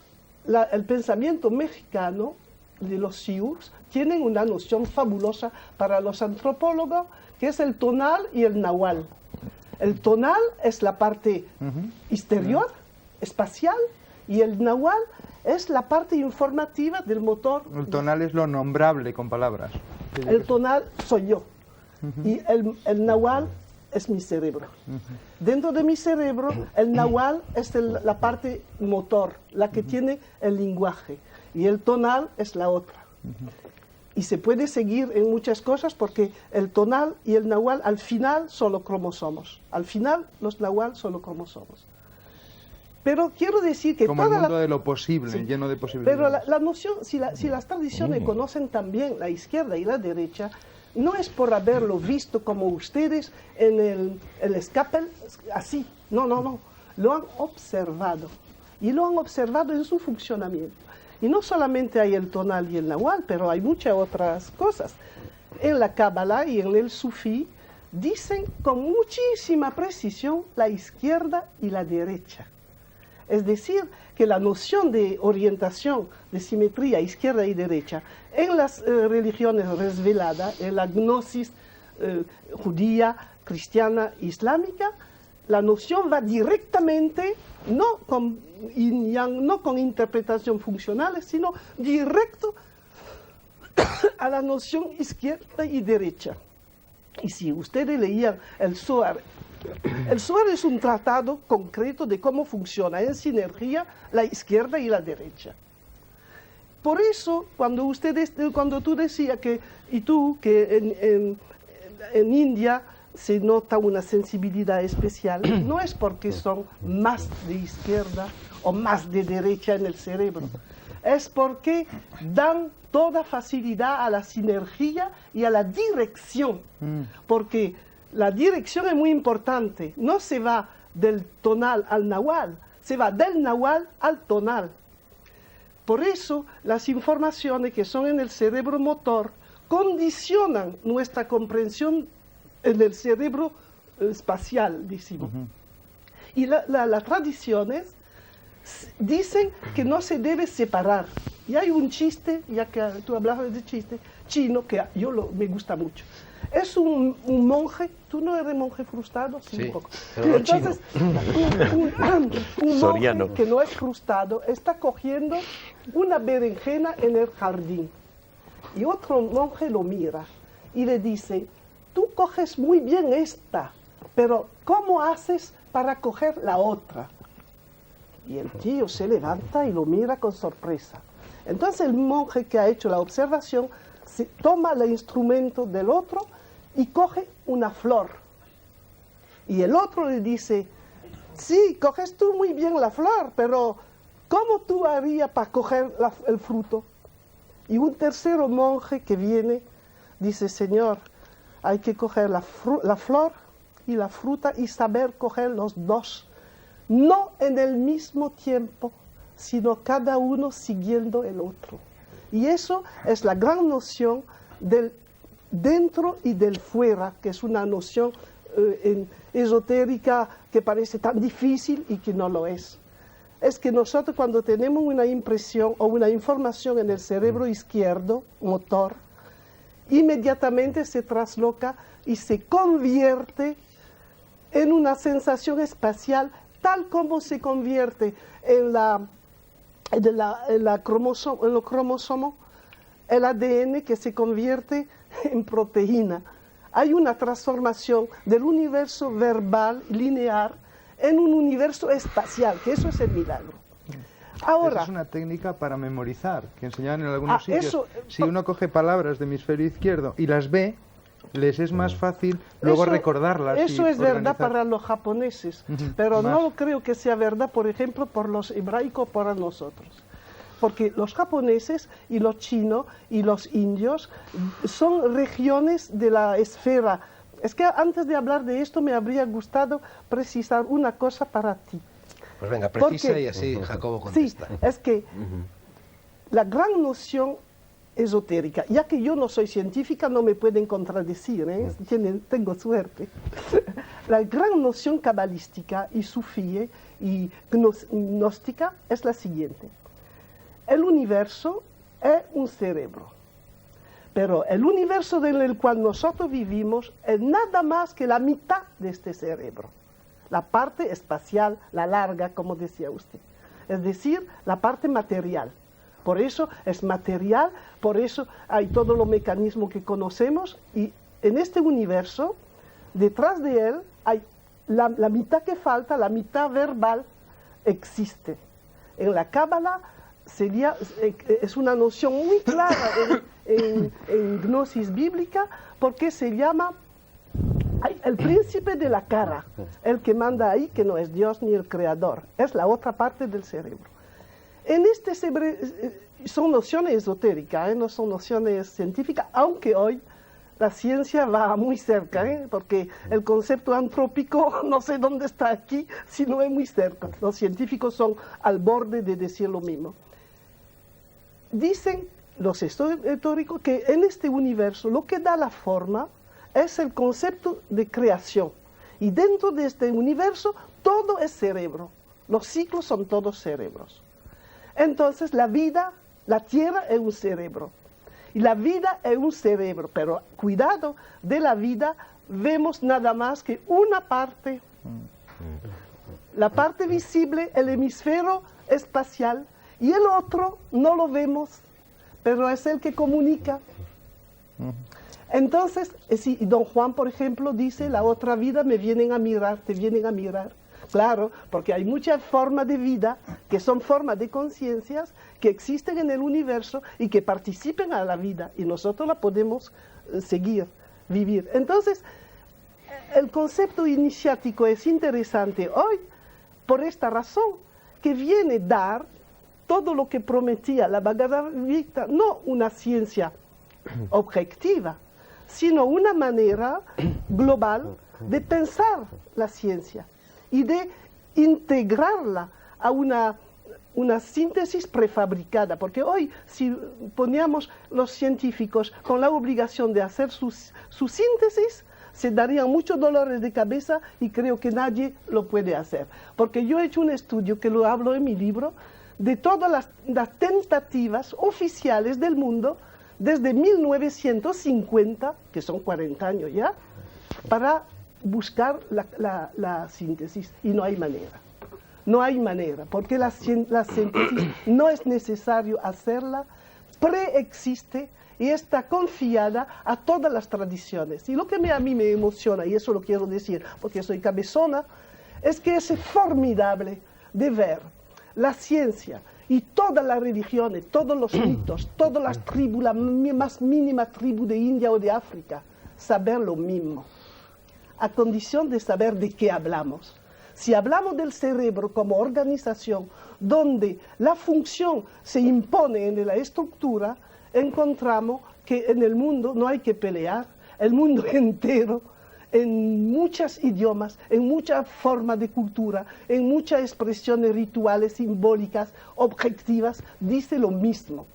el pensamiento mexicano de los Sioux, tienen una noción fabulosa para los antropólogos, que es el tonal y el nahual. El tonal es la parte exterior, espacial, Y el nahual es la parte informativa del motor. El tonal es lo nombrable con palabras. El tonal soy yo. Y el nahual es mi cerebro. Dentro de mi cerebro, el nahual es la parte motor, la que tiene el lenguaje. Y el tonal es la otra. Y se puede seguir en muchas cosas porque el tonal y el nahual al final son los cromosomos. Al final los nahual son los cromosomos. Pero quiero decir que como el mundo de lo posible, sí, lleno de posibilidades. pero la noción, si las tradiciones conocen también la izquierda y la derecha, no es por haberlo visto como ustedes en el escape, así. No. Lo han observado. Y lo han observado en su funcionamiento. Y no solamente hay el tonal y el nahual, pero hay muchas otras cosas. En la Cábala y en el Sufí dicen con muchísima precisión la izquierda y la derecha. Es decir, que la noción de orientación, de simetría izquierda y derecha, en las religiones resveladas, en la gnosis judía, cristiana, islámica, la noción va directamente, no con yin yang, no con interpretación funcionales, sino directo a la noción izquierda y derecha. Y si ustedes leían el Zohar es un tratado concreto de cómo funciona en sinergia la izquierda y la derecha. Por eso, cuando tú decías que en India se nota una sensibilidad especial, no es porque son más de izquierda o más de derecha en el cerebro, es porque dan toda facilidad a la sinergia y a la dirección, porque la dirección es muy importante, no se va del tonal al nahual, se va del nahual al tonal. Por eso las informaciones que son en el cerebro motor condicionan nuestra comprensión en el cerebro espacial, decimos. Y las tradiciones dicen que no se debe separar. Y hay un chiste, ya que tú hablabas de chiste, chino, que me gusta mucho. Es un monje, ¿tú no eres monje frustrado? Sí, un poco. pero no Entonces, un Soriano. monje que no es frustrado está cogiendo una berenjena en el jardín. Y otro monje lo mira y le dice, tú coges muy bien esta, pero ¿cómo haces para coger la otra? Y el tío se levanta y lo mira con sorpresa. Entonces el monje que ha hecho la observación toma el instrumento del otro y coge una flor. Y el otro le dice, sí, coges tú muy bien la flor, pero ¿cómo tú harías para coger el fruto? Y un tercero monje que viene dice, Señor, hay que coger la flor y la fruta y saber coger los dos, no en el mismo tiempo, sino cada uno siguiendo el otro. Y eso es la gran noción del dentro y del fuera, que es una noción esotérica que parece tan difícil y que no lo es. Es que nosotros cuando tenemos una impresión o una información en el cerebro izquierdo, motor, inmediatamente se trasloca y se convierte en una sensación espacial, tal como se convierte en los cromosomos, el ADN que se convierte en proteína. Hay una transformación del universo verbal lineal en un universo espacial, que eso es el milagro. Ahora, esa es una técnica para memorizar, que enseñaban en algunos sitios. eso, si uno coge palabras de hemisferio izquierdo y las ve, les es más fácil luego recordarlas. Eso y es verdad organizar. para los japoneses, pero Más. no creo que sea verdad, por ejemplo, por los hebraicos, para nosotros. Porque los japoneses y los chinos y los indios son regiones de la esfera. Es que antes de hablar de esto me habría gustado precisar una cosa para ti. Pues venga, precisa Porque- y así Jacobo Sí, contesta. es que la gran noción esotérica, ya que yo no soy científica, no me pueden contradecir, ¿eh? Tengo suerte. La gran noción cabalística y sufí y gnóstica es la siguiente. El universo es un cerebro, pero el universo en el cual nosotros vivimos es nada más que la mitad de este cerebro, la parte espacial, la larga, como decía usted. es decir, la parte material. Por eso es material, por eso hay todos los mecanismos que conocemos y en este universo, detrás de él, hay la mitad que falta, la mitad verbal, existe. En la Cábala es una noción muy clara en gnosis bíblica porque se llama el príncipe de la cara, el que manda ahí, que no es Dios ni el creador, es la otra parte del cerebro. En este son nociones esotéricas, no son nociones científicas, aunque hoy la ciencia va muy cerca, porque el concepto antrópico no sé dónde está aquí, si no es muy cerca. Los científicos son al borde de decir lo mismo. Dicen los esotéricos que en este universo lo que da la forma es el concepto de creación. Y dentro de este universo todo es cerebro. Los ciclos son todos cerebros. Entonces la vida, la Tierra es un cerebro. Y la vida es un cerebro, pero cuidado, de la vida vemos nada más que una parte. La parte visible, el hemisferio espacial, y el otro no lo vemos, pero es el que comunica. Entonces, si don Juan, por ejemplo, dice, la otra vida me vienen a mirar, te vienen a mirar. Claro, porque hay muchas formas de vida que son formas de conciencias que existen en el universo y que participan a la vida y nosotros la podemos seguir, vivir. Entonces, el concepto iniciático es interesante hoy por esta razón, que viene a dar todo lo que prometía la Bhagavad Gita, no una ciencia objetiva, sino una manera global de pensar la ciencia y de integrarla a una síntesis prefabricada, porque hoy si poníamos los científicos con la obligación de hacer su síntesis, se darían muchos dolores de cabeza y creo que nadie lo puede hacer. Porque yo he hecho un estudio, que lo hablo en mi libro, de todas las tentativas oficiales del mundo desde 1950, que son 40 años ya, para buscar la síntesis, y no hay manera. No hay manera, porque la síntesis no es necesario hacerla, preexiste y está confiada a todas las tradiciones. Y lo que a mí me emociona, y eso lo quiero decir porque soy cabezona, es que es formidable de ver la ciencia y todas las religiones, todos los mitos, todas las tribus, la más mínima tribu de India o de África, saber lo mismo, a condición de saber de qué hablamos. Si hablamos del cerebro como organización, donde la función se impone en la estructura, encontramos que en el mundo no hay que pelear, el mundo entero, en muchos idiomas, en muchas formas de cultura, en muchas expresiones rituales, simbólicas, objetivas, dice lo mismo.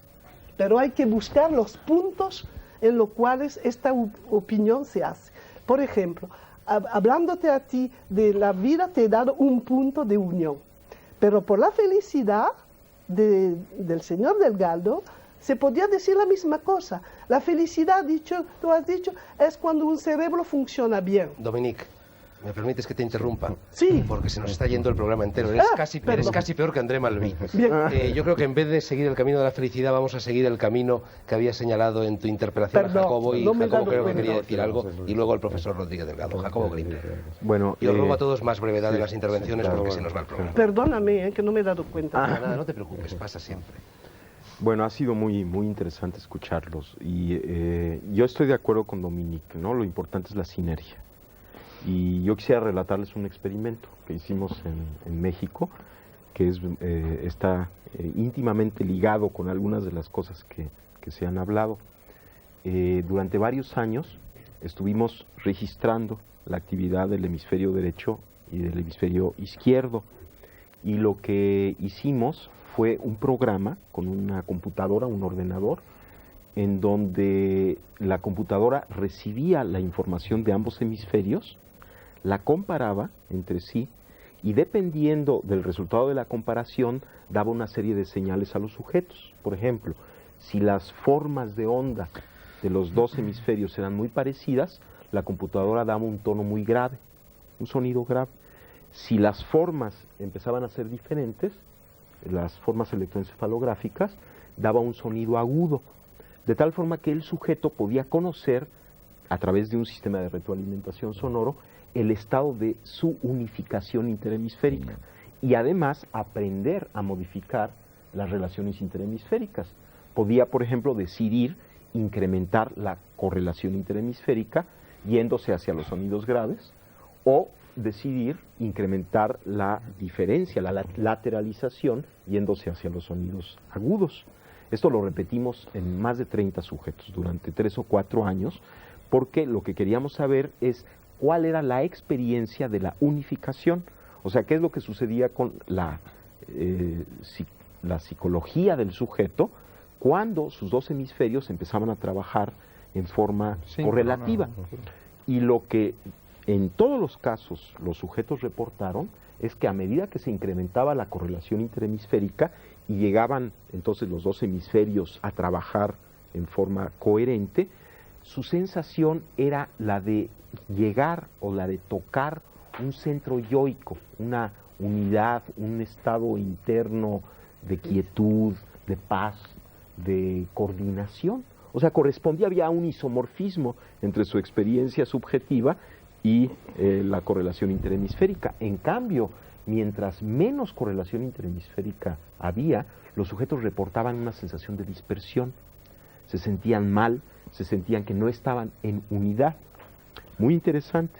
Pero hay que buscar los puntos en los cuales esta opinión se hace. Por ejemplo, hablándote a ti de la vida, te he dado un punto de unión. Pero por la felicidad del señor Delgado, se podía decir la misma cosa. La felicidad, tú has dicho, es cuando un cerebro funciona bien. Dominique, ¿me permites que te interrumpa? Sí. Porque se nos está yendo el programa entero. Eres casi peor que André Malví. Yo creo que en vez de seguir el camino de la felicidad, vamos a seguir el camino que había señalado en tu interpelación a Jacobo. Y Jacobo creo que quería decir algo. Y luego el profesor Rodríguez Delgado. Jacobo Grimberg. Bueno, yo robo a todos más brevedad de las intervenciones porque se nos va el programa. Perdóname, que no me he dado cuenta. Nada, no te preocupes, pasa siempre. Bueno, ha sido muy interesante escucharlos y yo estoy de acuerdo con Dominique, ¿no? Lo importante es la sinergia. Y yo quisiera relatarles un experimento que hicimos en México, que está íntimamente ligado con algunas de las cosas que se han hablado. Durante varios años estuvimos registrando la actividad del hemisferio derecho y del hemisferio izquierdo, y lo que hicimos fue un programa con una computadora, un ordenador, en donde la computadora recibía la información de ambos hemisferios, la comparaba entre sí y dependiendo del resultado de la comparación daba una serie de señales a los sujetos. Por ejemplo, si las formas de onda de los dos hemisferios eran muy parecidas, la computadora daba un tono muy grave, un sonido grave. Si las formas empezaban a ser diferentes, las formas electroencefalográficas, daba un sonido agudo, de tal forma que el sujeto podía conocer, a través de un sistema de retroalimentación sonoro, el estado de su unificación interhemisférica y además aprender a modificar las relaciones interhemisféricas. Podía, por ejemplo, decidir incrementar la correlación interhemisférica yéndose hacia los sonidos graves o decidir incrementar la diferencia, la lateralización yéndose hacia los sonidos agudos. Esto lo repetimos en más de 30 sujetos durante 3 o 4 años porque lo que queríamos saber es cuál era la experiencia de la unificación, o sea, qué es lo que sucedía con la psicología del sujeto cuando sus dos hemisferios empezaban a trabajar en forma correlativa. Y lo que en todos los casos los sujetos reportaron es que a medida que se incrementaba la correlación interhemisférica y llegaban entonces los dos hemisferios a trabajar en forma coherente, su sensación era la de llegar o la de tocar un centro yoico, una unidad, un estado interno de quietud, de paz, de coordinación. O sea, había un isomorfismo entre su experiencia subjetiva y la correlación interhemisférica. En cambio, mientras menos correlación interhemisférica había, los sujetos reportaban una sensación de dispersión. Se sentían mal, se sentían que no estaban en unidad. Muy interesante.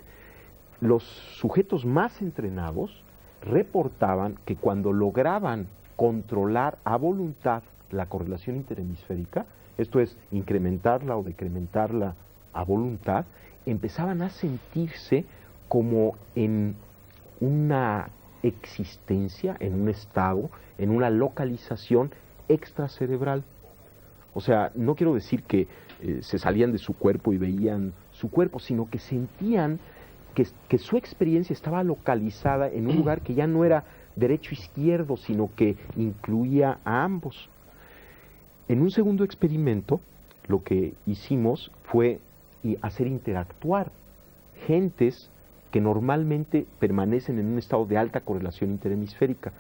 Los sujetos más entrenados reportaban que cuando lograban controlar a voluntad la correlación interhemisférica, esto es, incrementarla o decrementarla a voluntad, empezaban a sentirse como en una existencia, en un estado, en una localización extracerebral. O sea, no quiero decir que se salían de su cuerpo y veían su cuerpo, sino que sentían que su experiencia estaba localizada en un lugar que ya no era derecho-izquierdo, sino que incluía a ambos. En un segundo experimento, lo que hicimos fue hacer interactuar gentes que normalmente permanecen en un estado de alta correlación interhemisférica.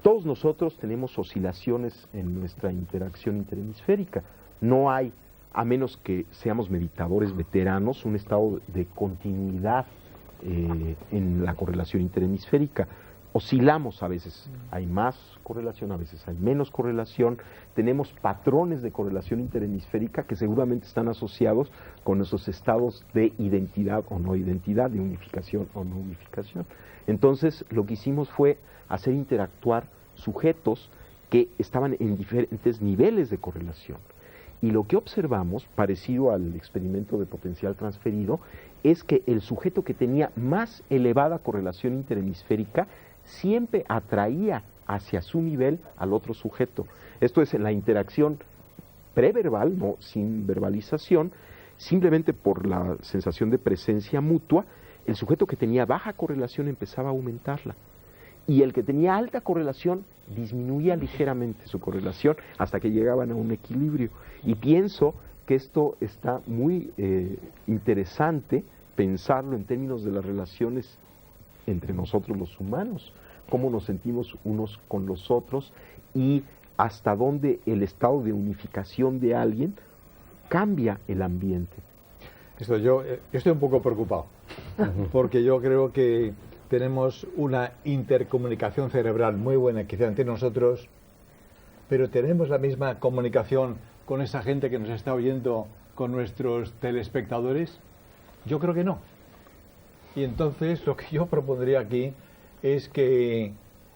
Todos nosotros tenemos oscilaciones en nuestra interacción interhemisférica. No hay, a menos que seamos meditadores veteranos, un estado de continuidad en la correlación interhemisférica. Oscilamos, a veces hay más correlación, a veces hay menos correlación. Tenemos patrones de correlación interhemisférica que seguramente están asociados con nuestros estados de identidad o no identidad, de unificación o no unificación. Entonces, lo que hicimos fue hacer interactuar sujetos que estaban en diferentes niveles de correlación. Y lo que observamos, parecido al experimento de potencial transferido, es que el sujeto que tenía más elevada correlación interhemisférica siempre atraía hacia su nivel al otro sujeto. Esto es en la interacción preverbal, no sin verbalización, simplemente por la sensación de presencia mutua, el sujeto que tenía baja correlación empezaba a aumentarla. Y el que tenía alta correlación disminuía ligeramente su correlación hasta que llegaban a un equilibrio. Y pienso que esto está muy interesante pensarlo en términos de las relaciones entre nosotros los humanos, cómo nos sentimos unos con los otros y hasta dónde el estado de unificación de alguien cambia el ambiente. Yo estoy un poco preocupado, porque yo creo que tenemos una intercomunicación cerebral muy buena quizá entre nosotros, pero ¿tenemos la misma comunicación con esa gente que nos está oyendo, con nuestros telespectadores? Yo creo que no. Y entonces lo que yo propondría aquí es que,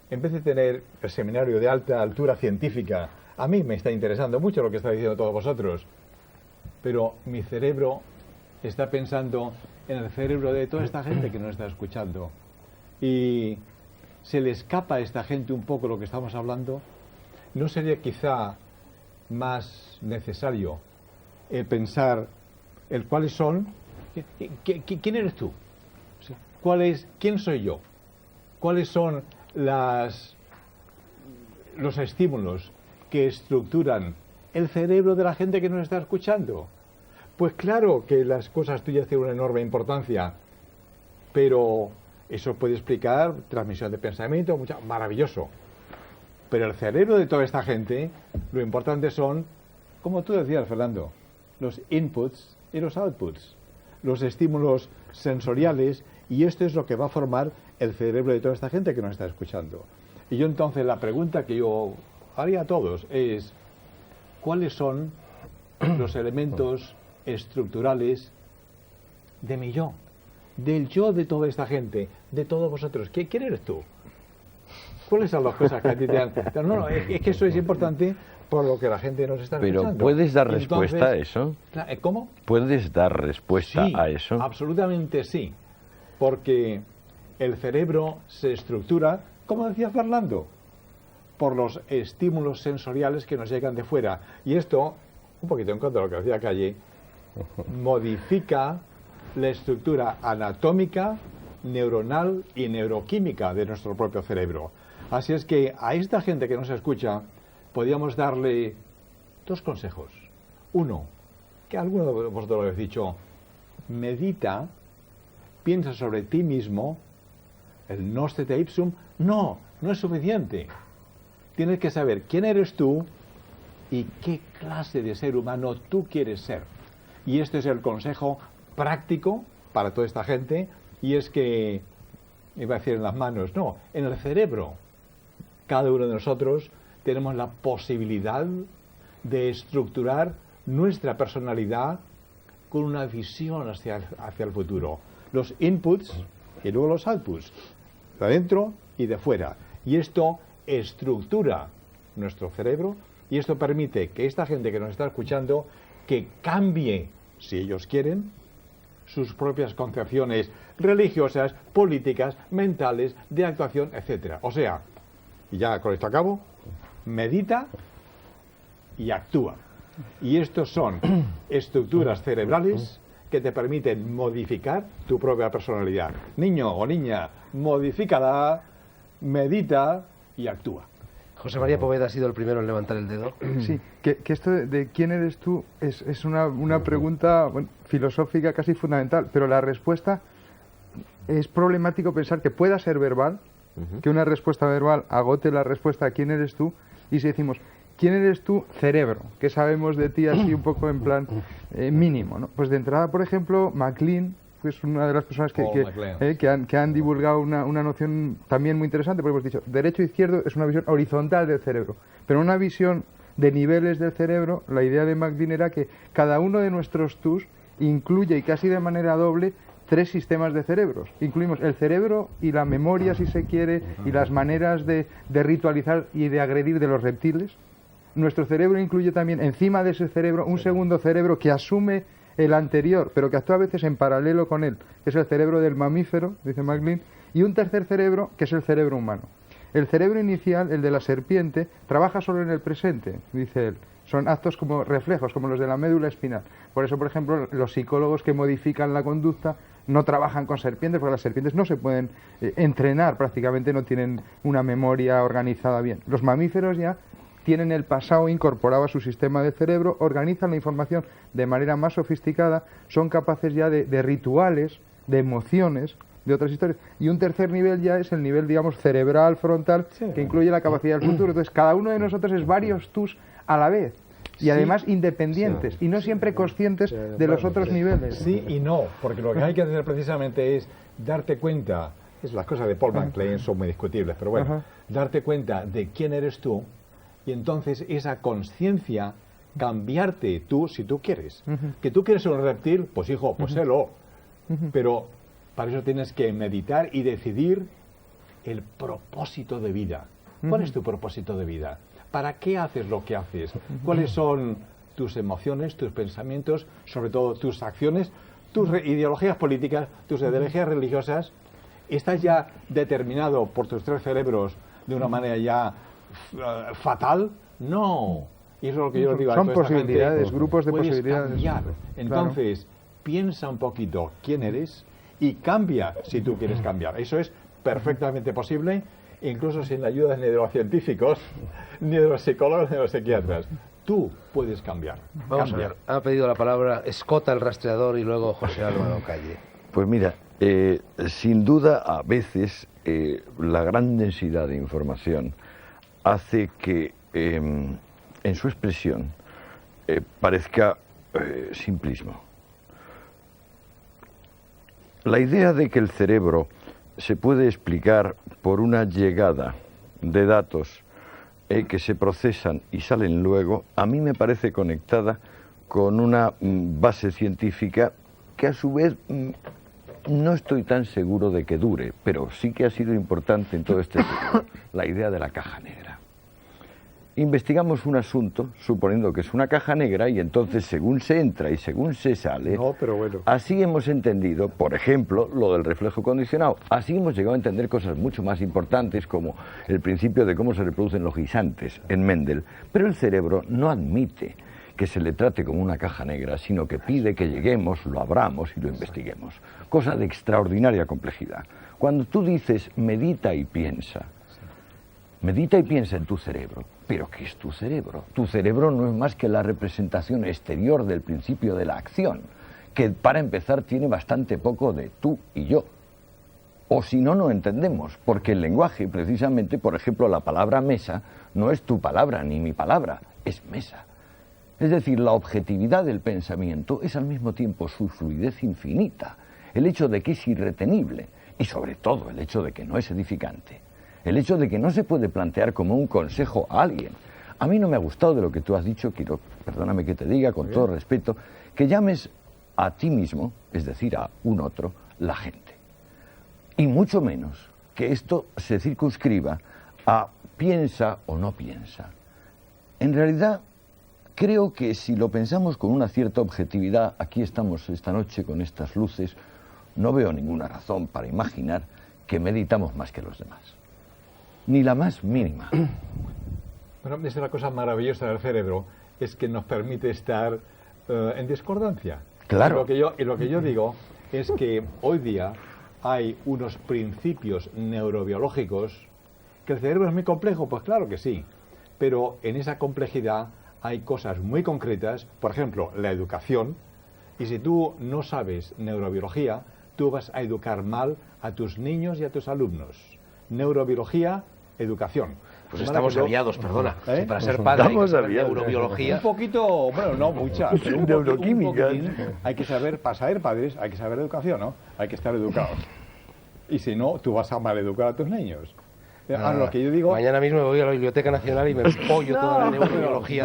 en vez de tener el seminario de alta altura científica, a mí me está interesando mucho lo que está diciendo todos vosotros, pero mi cerebro está pensando en el cerebro de toda esta gente que nos está escuchando. Y se le escapa a esta gente un poco lo que estamos hablando. ¿No sería quizá más necesario el pensar el cuáles son? ¿Quién eres tú? ¿Quién soy yo? ¿Cuáles son los estímulos que estructuran el cerebro de la gente que nos está escuchando? Pues claro que las cosas tuyas tienen una enorme importancia, pero eso puede explicar transmisión de pensamiento, maravilloso. Pero el cerebro de toda esta gente, lo importante son, como tú decías, Fernando, los inputs y los outputs, los estímulos sensoriales, y esto es lo que va a formar el cerebro de toda esta gente que nos está escuchando. Y yo entonces la pregunta que yo haría a todos es, ¿cuáles son los elementos estructurales de mi yo? Del yo de toda esta gente, de todos vosotros. ¿Quién eres tú? ¿Cuáles son las cosas que a ti te dan? No, es que eso es importante por lo que la gente nos está escuchando. Pero ¿puedes dar Y respuesta entonces, a eso? ¿Cómo? ¿Puedes dar respuesta Sí, a eso? absolutamente sí. Porque el cerebro se estructura, como decía Fernando, por los estímulos sensoriales que nos llegan de fuera. Y esto, un poquito en contra de lo que decía Calle, modifica la estructura anatómica, neuronal y neuroquímica de nuestro propio cerebro. Así es que a esta gente que nos escucha, podríamos darle dos consejos. Uno, que alguno de vosotros lo habéis dicho, medita, piensa sobre ti mismo, el nostete ipsum. No es suficiente. Tienes que saber quién eres tú y qué clase de ser humano tú quieres ser. Y este es el consejo práctico para toda esta gente, y es que, iba a decir en las manos, no, en el cerebro. Cada uno de nosotros tenemos la posibilidad de estructurar nuestra personalidad con una visión hacia el futuro. Los inputs y luego los outputs, de adentro y de fuera. Y esto estructura nuestro cerebro, y esto permite que esta gente que nos está escuchando, que cambie, si ellos quieren, sus propias concepciones religiosas, políticas, mentales, de actuación, etc. O sea, y ya con esto acabo, medita y actúa. Y estos son estructuras cerebrales que te permiten modificar tu propia personalidad. Niño o niña, modifícala, medita y actúa. José María Poveda ha sido el primero en levantar el dedo. Sí, que esto de quién eres tú es una pregunta filosófica casi fundamental, pero la respuesta es problemático pensar que pueda ser verbal, que una respuesta verbal agote la respuesta a quién eres tú, y si decimos quién eres tú, cerebro, ¿qué sabemos de ti así un poco en plan mínimo, ¿no? Pues de entrada, por ejemplo, MacLean, es una de las personas que han divulgado una noción también muy interesante, porque hemos dicho, derecho e izquierdo es una visión horizontal del cerebro, pero una visión de niveles del cerebro. La idea de MacLean era que cada uno de nuestros TUS incluye, y casi de manera doble, 3 sistemas de cerebros. Incluimos el cerebro y la memoria, si se quiere, y las maneras de ritualizar y de agredir de los reptiles. Nuestro cerebro incluye también, encima de ese cerebro, un segundo cerebro que asume el anterior, pero que actúa a veces en paralelo con él, que es el cerebro del mamífero, dice MacLean, y un tercer cerebro, que es el cerebro humano. El cerebro inicial, el de la serpiente, trabaja solo en el presente, dice él. Son actos como reflejos, como los de la médula espinal. Por eso, por ejemplo, los psicólogos que modifican la conducta no trabajan con serpientes, porque las serpientes no se pueden entrenar, prácticamente no tienen una memoria organizada bien. Los mamíferos ya tienen el pasado incorporado a su sistema de cerebro, organizan la información de manera más sofisticada, son capaces ya de rituales, de emociones, de otras historias. Y un tercer nivel ya es el nivel, digamos, cerebral, frontal, que incluye la capacidad del futuro. Entonces, cada uno de nosotros es varios TUS a la vez, y además independientes, y no siempre conscientes de los otros niveles. Sí y no, porque lo que hay que hacer precisamente es darte cuenta, las cosas de Paul MacLean son muy discutibles, pero bueno, darte cuenta de quién eres tú, y entonces esa conciencia, cambiarte tú si tú quieres. Que tú quieres ser un reptil, pues hijo, pues sélo. Pero para eso tienes que meditar y decidir el propósito de vida. ¿Cuál es tu propósito de vida? ¿Para qué haces lo que haces? ¿Cuáles son tus emociones, tus pensamientos, sobre todo tus acciones, tus ideologías políticas, tus ideologías religiosas? ¿Estás ya determinado por tus 3 cerebros de una manera ya fatal? No. Y eso es lo que yo les digo a son toda esta posibilidades, gente. grupos de Puedes posibilidades. Cambiar. Entonces, piensa un poquito quién eres y cambia si tú quieres cambiar. Eso es perfectamente posible, incluso sin la ayuda de neurocientíficos, ni de los psicólogos, ni de los psiquiatras. Tú puedes cambiar. Vamos a ver, ha pedido la palabra Escota, el rastreador, y luego José Álvaro Calle. Pues mira, sin duda a veces la gran densidad de información hace que en su expresión parezca simplismo. La idea de que el cerebro se puede explicar por una llegada de datos que se procesan y salen luego, a mí me parece conectada con una base científica que a su vez no estoy tan seguro de que dure, pero sí que ha sido importante en todo este tiempo, la idea de la caja negra. Investigamos un asunto suponiendo que es una caja negra y entonces según se entra y según se sale, No, pero bueno. así hemos entendido, por ejemplo, lo del reflejo condicionado. Así hemos llegado a entender cosas mucho más importantes como el principio de cómo se reproducen los guisantes en Mendel. Pero el cerebro no admite que se le trate como una caja negra, sino que pide que lleguemos, lo abramos y lo investiguemos. Cosa de extraordinaria complejidad. Cuando tú dices medita y piensa en tu cerebro. ¿Pero qué es tu cerebro? Tu cerebro no es más que la representación exterior del principio de la acción, que para empezar tiene bastante poco de tú y yo. O si no, no entendemos, porque el lenguaje, precisamente, por ejemplo, la palabra mesa, no es tu palabra ni mi palabra, es mesa. Es decir, la objetividad del pensamiento es al mismo tiempo su fluidez infinita, el hecho de que es irretenible y sobre todo el hecho de que no es edificante. El hecho de que no se puede plantear como un consejo a alguien. A mí no me ha gustado de lo que tú has dicho, quiero, perdóname que te diga con todo respeto, que llames a ti mismo, es decir, a un otro, la gente. Y mucho menos que esto se circunscriba a piensa o no piensa. En realidad, creo que si lo pensamos con una cierta objetividad, aquí estamos esta noche con estas luces, no veo ninguna razón para imaginar que meditamos más que los demás. Ni la más mínima. Bueno, esa es la cosa maravillosa del cerebro, es que nos permite estar en discordancia. Claro. Y lo que yo digo es que hoy día hay unos principios neurobiológicos, que el cerebro es muy complejo, pues claro que sí, pero en esa complejidad hay cosas muy concretas, por ejemplo, la educación, y si tú no sabes neurobiología, tú vas a educar mal a tus niños y a tus alumnos. Neurobiología, educación. Pues estamos aliados, perdona. ¿Eh? Para ser padre, Estamos hay que saber aliados. neurobiología. Un poquito, bueno, no mucha, pero un Neuroquímica. poquitín hay que saber, para ser padres, hay que saber educación, ¿no? Hay que estar educados. Y si no, tú vas a maleducar a tus niños. A lo que yo digo... Mañana mismo me voy a la Biblioteca Nacional y me pollo toda la neurobiología.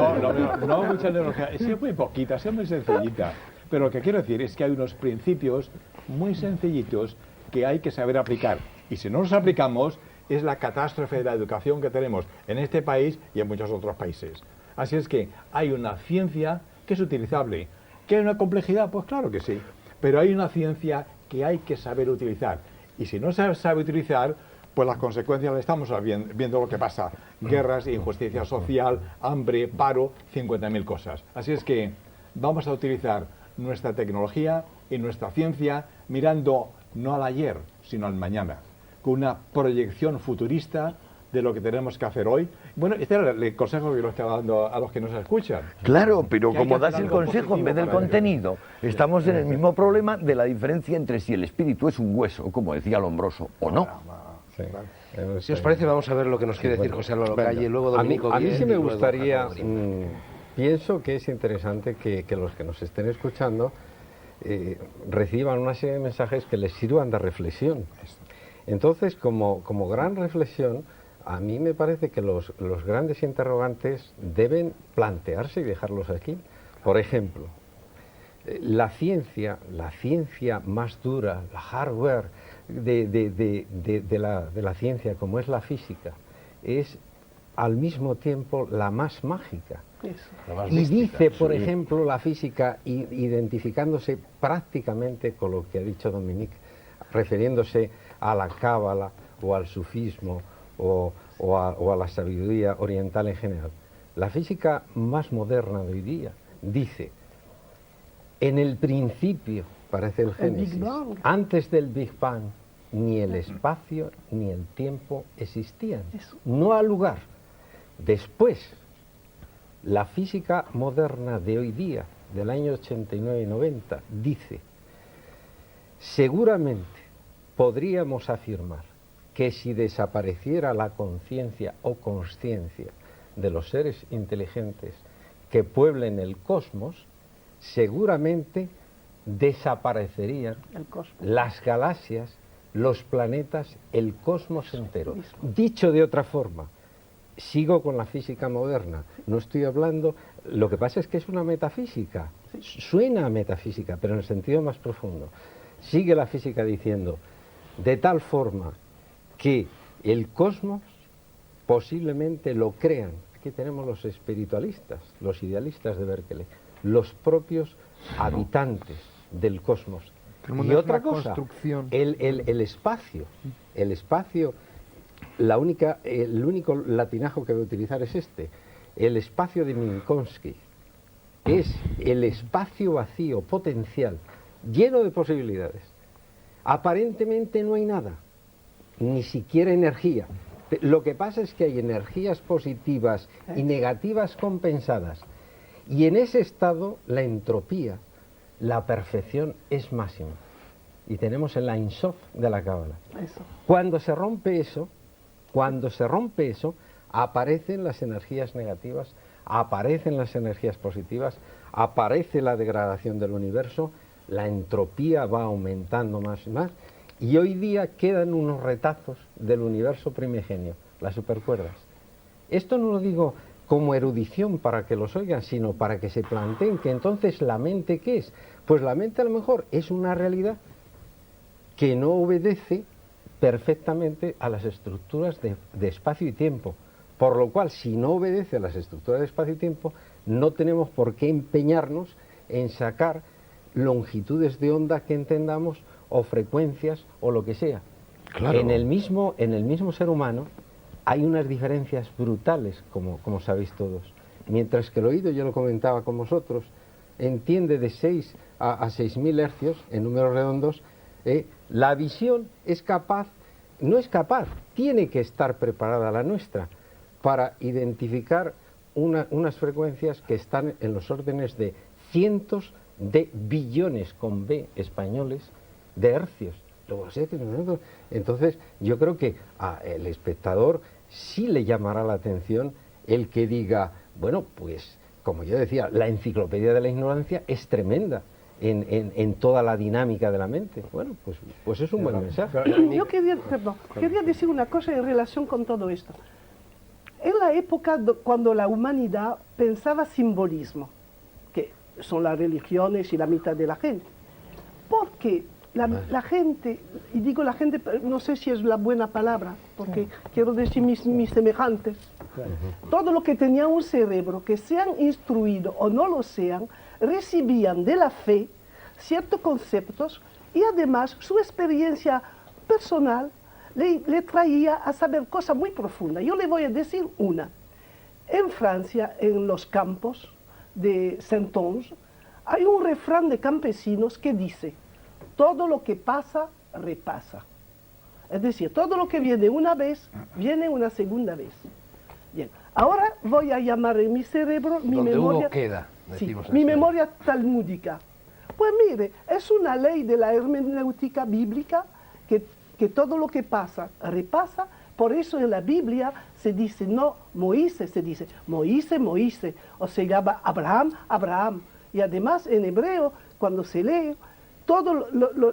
No, mucha neurología. Es muy poquita, es muy sencillita. Pero lo que quiero decir es que hay unos principios muy sencillitos que hay que saber aplicar. Y si no los aplicamos, es la catástrofe de la educación que tenemos en este país y en muchos otros países. Así es que hay una ciencia que es utilizable. ¿Que hay una complejidad? Pues claro que sí. Pero hay una ciencia que hay que saber utilizar. Y si no se sabe utilizar, pues las consecuencias las estamos viendo lo que pasa. Guerras, injusticia social, hambre, paro, 50.000 cosas. Así es que vamos a utilizar nuestra tecnología y nuestra ciencia mirando no al ayer, sino al mañana, con una proyección futurista de lo que tenemos que hacer hoy. Bueno, este era el consejo que lo estaba dando a los que nos escuchan. Claro, pero Que hay como que hacer das el algo consejo en vez del positivo para contenido, estamos en el mismo problema de la diferencia entre si el espíritu es un hueso, como decía Lombroso, o no. Sí. Si os parece, vamos a ver lo que nos quiere decir José Álvaro Calle, luego Dominico a mí Guillén sí y me luego gustaría, Jacobo Grimberg. pienso que es interesante que los que nos estén escuchando reciban una serie de mensajes que les sirvan de reflexión. Entonces, como gran reflexión, a mí me parece que los grandes interrogantes deben plantearse y dejarlos aquí. Por ejemplo, la ciencia más dura, la hardware de la ciencia, como es la física, es al mismo tiempo la más mágica. Eso. Y dice, por ejemplo, la física, identificándose prácticamente con lo que ha dicho Dominique, refiriéndose a la cábala o al sufismo o a la sabiduría oriental en general. La física más moderna de hoy día dice, en el principio, parece el Génesis, Big Bang. antes del Big Bang, ni el espacio ni el tiempo existían. Eso. No ha lugar. Después, la física moderna de hoy día, del año 89 y 90, dice, seguramente podríamos afirmar que si desapareciera la conciencia o consciencia de los seres inteligentes que pueblen el cosmos, seguramente desaparecerían El cosmos. las galaxias, los planetas, el cosmos entero. Dicho de otra forma, sigo con la física moderna, no estoy hablando, lo que pasa es que es una metafísica, suena a metafísica, pero en el sentido más profundo. Sigue la física diciendo, de tal forma que el cosmos posiblemente lo crean, aquí tenemos los espiritualistas, los idealistas de Berkeley, los propios habitantes del cosmos. El mundo Y es otra una cosa, construcción. el espacio, el único latinajo que voy a utilizar es este, el espacio de Minkowski, es el espacio vacío, potencial, lleno de posibilidades. Aparentemente no hay nada, ni siquiera energía. Lo que pasa es que hay energías positivas y negativas compensadas. Y en ese estado la entropía, la perfección es máxima. Y tenemos el Ein Sof de la Cábala. Eso. Cuando se rompe eso, aparecen las energías negativas, aparecen las energías positivas, aparece la degradación del universo, la entropía va aumentando más y más, y hoy día quedan unos retazos del universo primigenio, las supercuerdas. Esto no lo digo como erudición para que los oigan, sino para que se planteen que entonces la mente, ¿qué es? Pues la mente a lo mejor es una realidad que no obedece perfectamente a las estructuras de espacio y tiempo, por lo cual si no obedece a las estructuras de espacio y tiempo, no tenemos por qué empeñarnos en sacar longitudes de onda que entendamos o frecuencias o lo que sea. Claro. En el mismo ser humano hay unas diferencias brutales, como sabéis todos. Mientras que el oído, yo lo comentaba con vosotros, entiende de 6 a 6.000 hercios, en números redondos, la visión tiene que estar preparada la nuestra para identificar unas frecuencias que están en los órdenes de cientos de billones, con B, españoles, de hercios. Entonces, yo creo que al espectador sí le llamará la atención el que diga, bueno, pues, como yo decía, la enciclopedia de la ignorancia es tremenda en toda la dinámica de la mente. Bueno, pues es un buen mensaje. Yo quería decir una cosa en relación con todo esto. En la época cuando la humanidad pensaba simbolismo, que son las religiones y la mitad de la gente, porque la gente, y digo la gente, no sé si es la buena palabra, porque quiero decir mis semejantes, todo lo que tenía un cerebro, que sean instruidos o no lo sean, recibían de la fe ciertos conceptos y además su experiencia personal le traía a saber cosas muy profundas. Yo le voy a decir una. En Francia, en los campos de Saintonge, hay un refrán de campesinos que dice: todo lo que pasa, repasa. Es decir, todo lo que viene una vez, viene una segunda vez. Bien, ahora voy a llamar en mi cerebro mi Donde memoria... hubo queda, Sí, decimos en mi España. memoria talmúdica. Pues mire, es una ley de la hermenéutica bíblica que todo lo que pasa, repasa. Por eso en la Biblia se dice no Moisés, se dice Moisés, Moisés, o se llama Abraham, Abraham. Y además en hebreo, cuando se lee,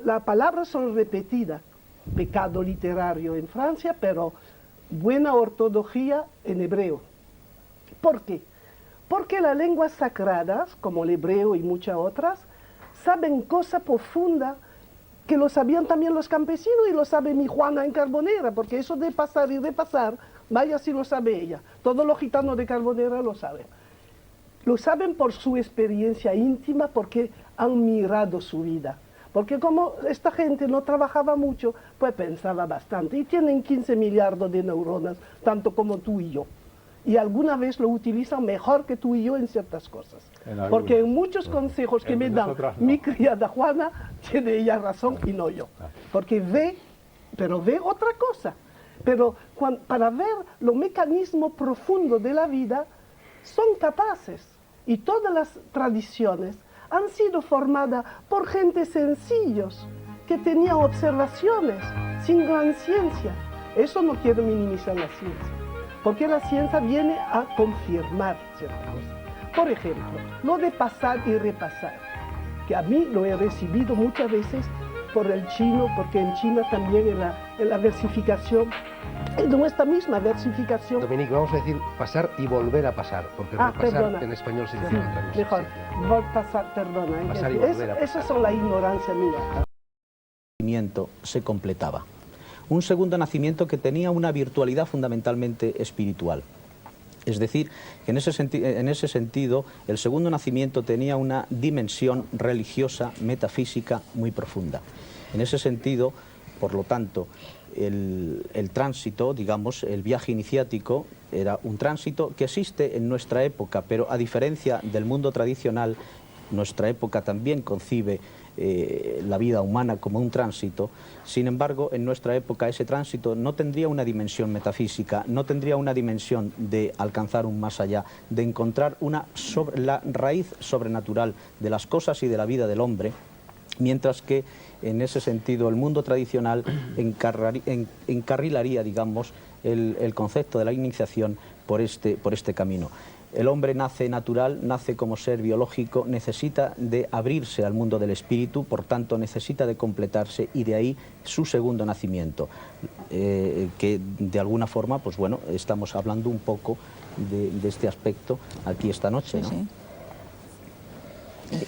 las palabras son repetidas. Pecado literario en Francia, pero buena ortografía en hebreo. ¿Por qué? Porque las lenguas sagradas, como el hebreo y muchas otras, saben cosas profundas que lo sabían también los campesinos y lo sabe mi Juana en Carbonera, porque eso de pasar y repasar, vaya si lo sabe ella. Todos los gitanos de Carbonera lo saben. Lo saben por su experiencia íntima, porque han mirado su vida. Porque como esta gente no trabajaba mucho, pues pensaba bastante. Y tienen 15 millardos de neuronas, tanto como tú y yo. Y alguna vez lo utilizan mejor que tú y yo en ciertas cosas. Porque en muchos consejos que me dan mi criada Juana, tiene ella razón y no yo. Porque ve otra cosa. Pero para ver los mecanismos profundos de la vida, son capaces. Y todas las tradiciones han sido formadas por gente sencillos, que tenían observaciones, sin gran ciencia. Eso no quiero minimizar la ciencia, porque la ciencia viene a confirmar ciertas cosas. Por ejemplo, lo de pasar y repasar, que a mí lo he recibido muchas veces por el chino, porque en China también en la versificación, en nuestra misma versificación... Dominique, vamos a decir pasar y volver a pasar, porque repasar perdona. en español significa otra cosa. Mejor, Sí. pasar, perdona. Pasar y volver a pasar. Esas son la ignorancia mía. Nacimiento se completaba. Un segundo nacimiento que tenía una virtualidad fundamentalmente espiritual. Es decir, que en ese sentido el segundo nacimiento tenía una dimensión religiosa, metafísica muy profunda. En ese sentido, por lo tanto, el tránsito, digamos, el viaje iniciático, era un tránsito que existe en nuestra época, pero a diferencia del mundo tradicional, nuestra época también concibe la vida humana como un tránsito. Sin embargo, en nuestra época ese tránsito no tendría una dimensión metafísica, no tendría una dimensión de alcanzar un más allá, de encontrar la raíz sobrenatural de las cosas y de la vida del hombre, mientras que en ese sentido el mundo tradicional encarrilaría, digamos, el concepto de la iniciación por este camino. El hombre nace natural, nace como ser biológico, necesita de abrirse al mundo del espíritu, por tanto necesita de completarse, y de ahí su segundo nacimiento, que de alguna forma, pues bueno, estamos hablando un poco de este aspecto aquí esta noche, ¿no? Sí.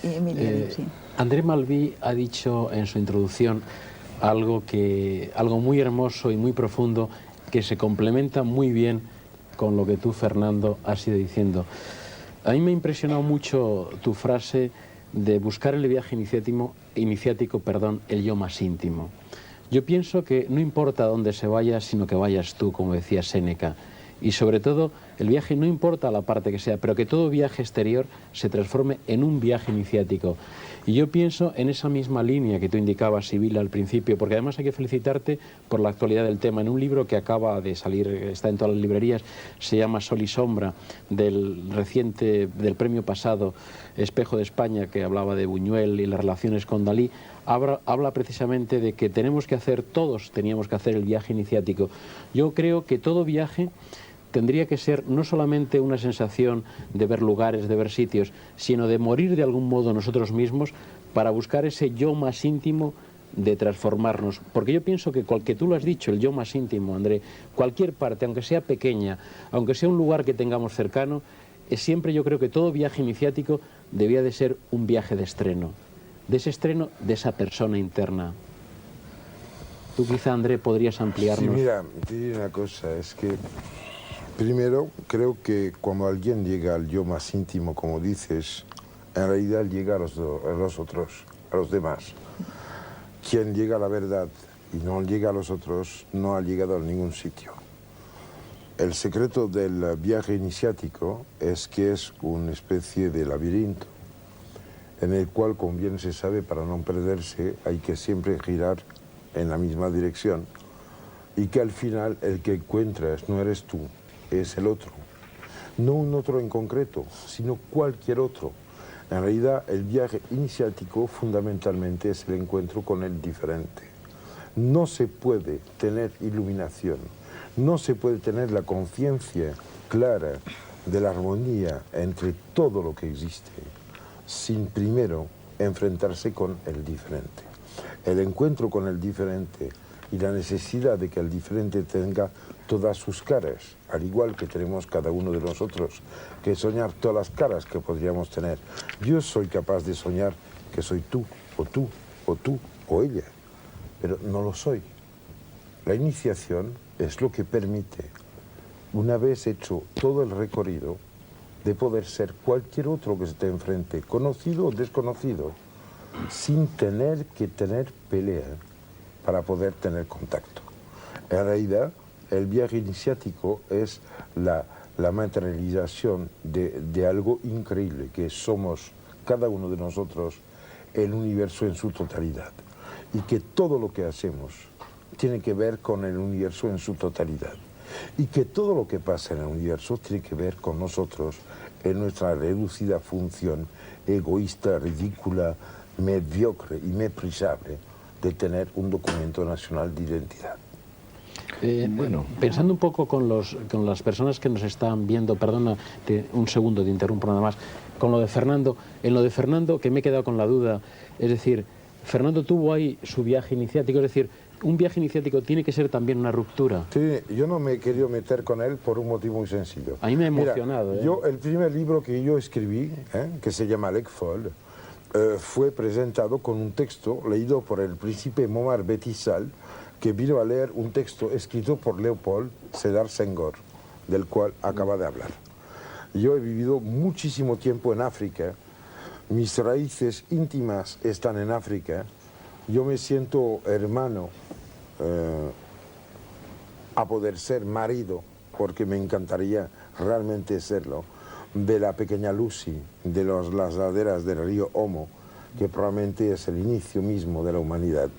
Emilio, sí. André Malví ha dicho en su introducción algo muy hermoso y muy profundo, que se complementa muy bien con lo que tú, Fernando, has ido diciendo. A mí me ha impresionado mucho tu frase de buscar el viaje iniciático, el yo más íntimo. Yo pienso que no importa dónde se vaya, sino que vayas tú, como decía Séneca. Y sobre todo, el viaje no importa la parte que sea, pero que todo viaje exterior se transforme en un viaje iniciático. Y yo pienso en esa misma línea que tú indicabas, Sibila, al principio, porque además hay que felicitarte por la actualidad del tema. En un libro que acaba de salir, está en todas las librerías, se llama Sol y Sombra, del premio pasado Espejo de España, que hablaba de Buñuel y las relaciones con Dalí, habla precisamente de que todos teníamos que hacer el viaje iniciático. Yo creo que todo viaje tendría que ser no solamente una sensación de ver lugares, de ver sitios, sino de morir de algún modo nosotros mismos para buscar ese yo más íntimo, de transformarnos. Porque yo pienso que tú lo has dicho, el yo más íntimo, André, cualquier parte, aunque sea pequeña, aunque sea un lugar que tengamos cercano, siempre yo creo que todo viaje iniciático debía de ser un viaje de estreno, de ese estreno de esa persona interna. Tú quizá, André, podrías ampliarnos. Sí, mira, te diré una cosa, es que primero, creo que cuando alguien llega al yo más íntimo, como dices, en realidad llega a los otros, a los demás. Quien llega a la verdad y no llega a los otros, no ha llegado a ningún sitio. El secreto del viaje iniciático es que es una especie de laberinto, en el cual, como bien se sabe, para no perderse, hay que siempre girar en la misma dirección, y que al final el que encuentras no eres tú, es el otro. No un otro en concreto, sino cualquier otro. En realidad, el viaje iniciático fundamentalmente es el encuentro con el diferente. No se puede tener iluminación, no se puede tener la conciencia clara de la armonía entre todo lo que existe, sin primero enfrentarse con el diferente. El encuentro con el diferente y la necesidad de que el diferente tenga todas sus caras, al igual que tenemos cada uno de nosotros, que soñar todas las caras que podríamos tener. Yo soy capaz de soñar que soy tú, o tú, o tú, o ella, pero no lo soy. La iniciación es lo que permite, una vez hecho todo el recorrido, de poder ser cualquier otro que se te enfrente, conocido o desconocido, sin tener que tener pelea para poder tener contacto. En realidad, el viaje iniciático es la materialización de algo increíble, que somos cada uno de nosotros el universo en su totalidad, y que todo lo que hacemos tiene que ver con el universo en su totalidad, y que todo lo que pasa en el universo tiene que ver con nosotros en nuestra reducida función egoísta, ridícula, mediocre y meprisable de tener un documento nacional de identidad. Bueno. Pensando un poco con las personas que nos están viendo, perdona un segundo, te interrumpo nada más, con lo de Fernando, en lo de Fernando que me he quedado con la duda, es decir, Fernando tuvo ahí su viaje iniciático, es decir, un viaje iniciático tiene que ser también una ruptura. Sí, yo no me he querido meter con él por un motivo muy sencillo. A mí me ha emocionado. Mira, yo, el primer libro que yo escribí, que se llama L'Ecfol, fue presentado con un texto leído por el príncipe Momar Bettisal, que vino a leer un texto escrito por Leopold Sédar Senghor, del cual acaba de hablar. Yo he vivido muchísimo tiempo en África, mis raíces íntimas están en África, yo me siento hermano a poder ser marido, porque me encantaría realmente serlo, de la pequeña Lucy, de las laderas del río Omo, que probablemente es el inicio mismo de la humanidad.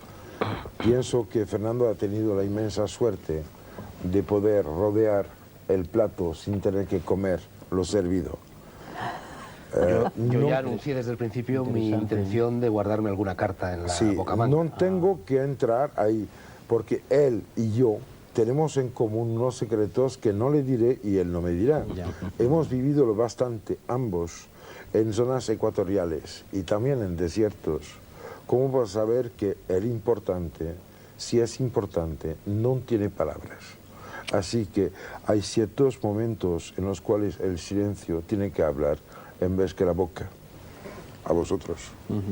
Pienso que Fernando ha tenido la inmensa suerte de poder rodear el plato sin tener que comer lo servido. Yo ya anuncié desde el principio mi intención de guardarme alguna carta en la bocamanga. No tengo que entrar ahí, porque él y yo tenemos en común unos secretos que no le diré y él no me dirá. Hemos vivido lo bastante ambos en zonas ecuatoriales y también en desiertos. ¿Cómo vas a saber que el importante, si es importante, no tiene palabras? Así que hay ciertos momentos en los cuales el silencio tiene que hablar en vez que la boca. A vosotros.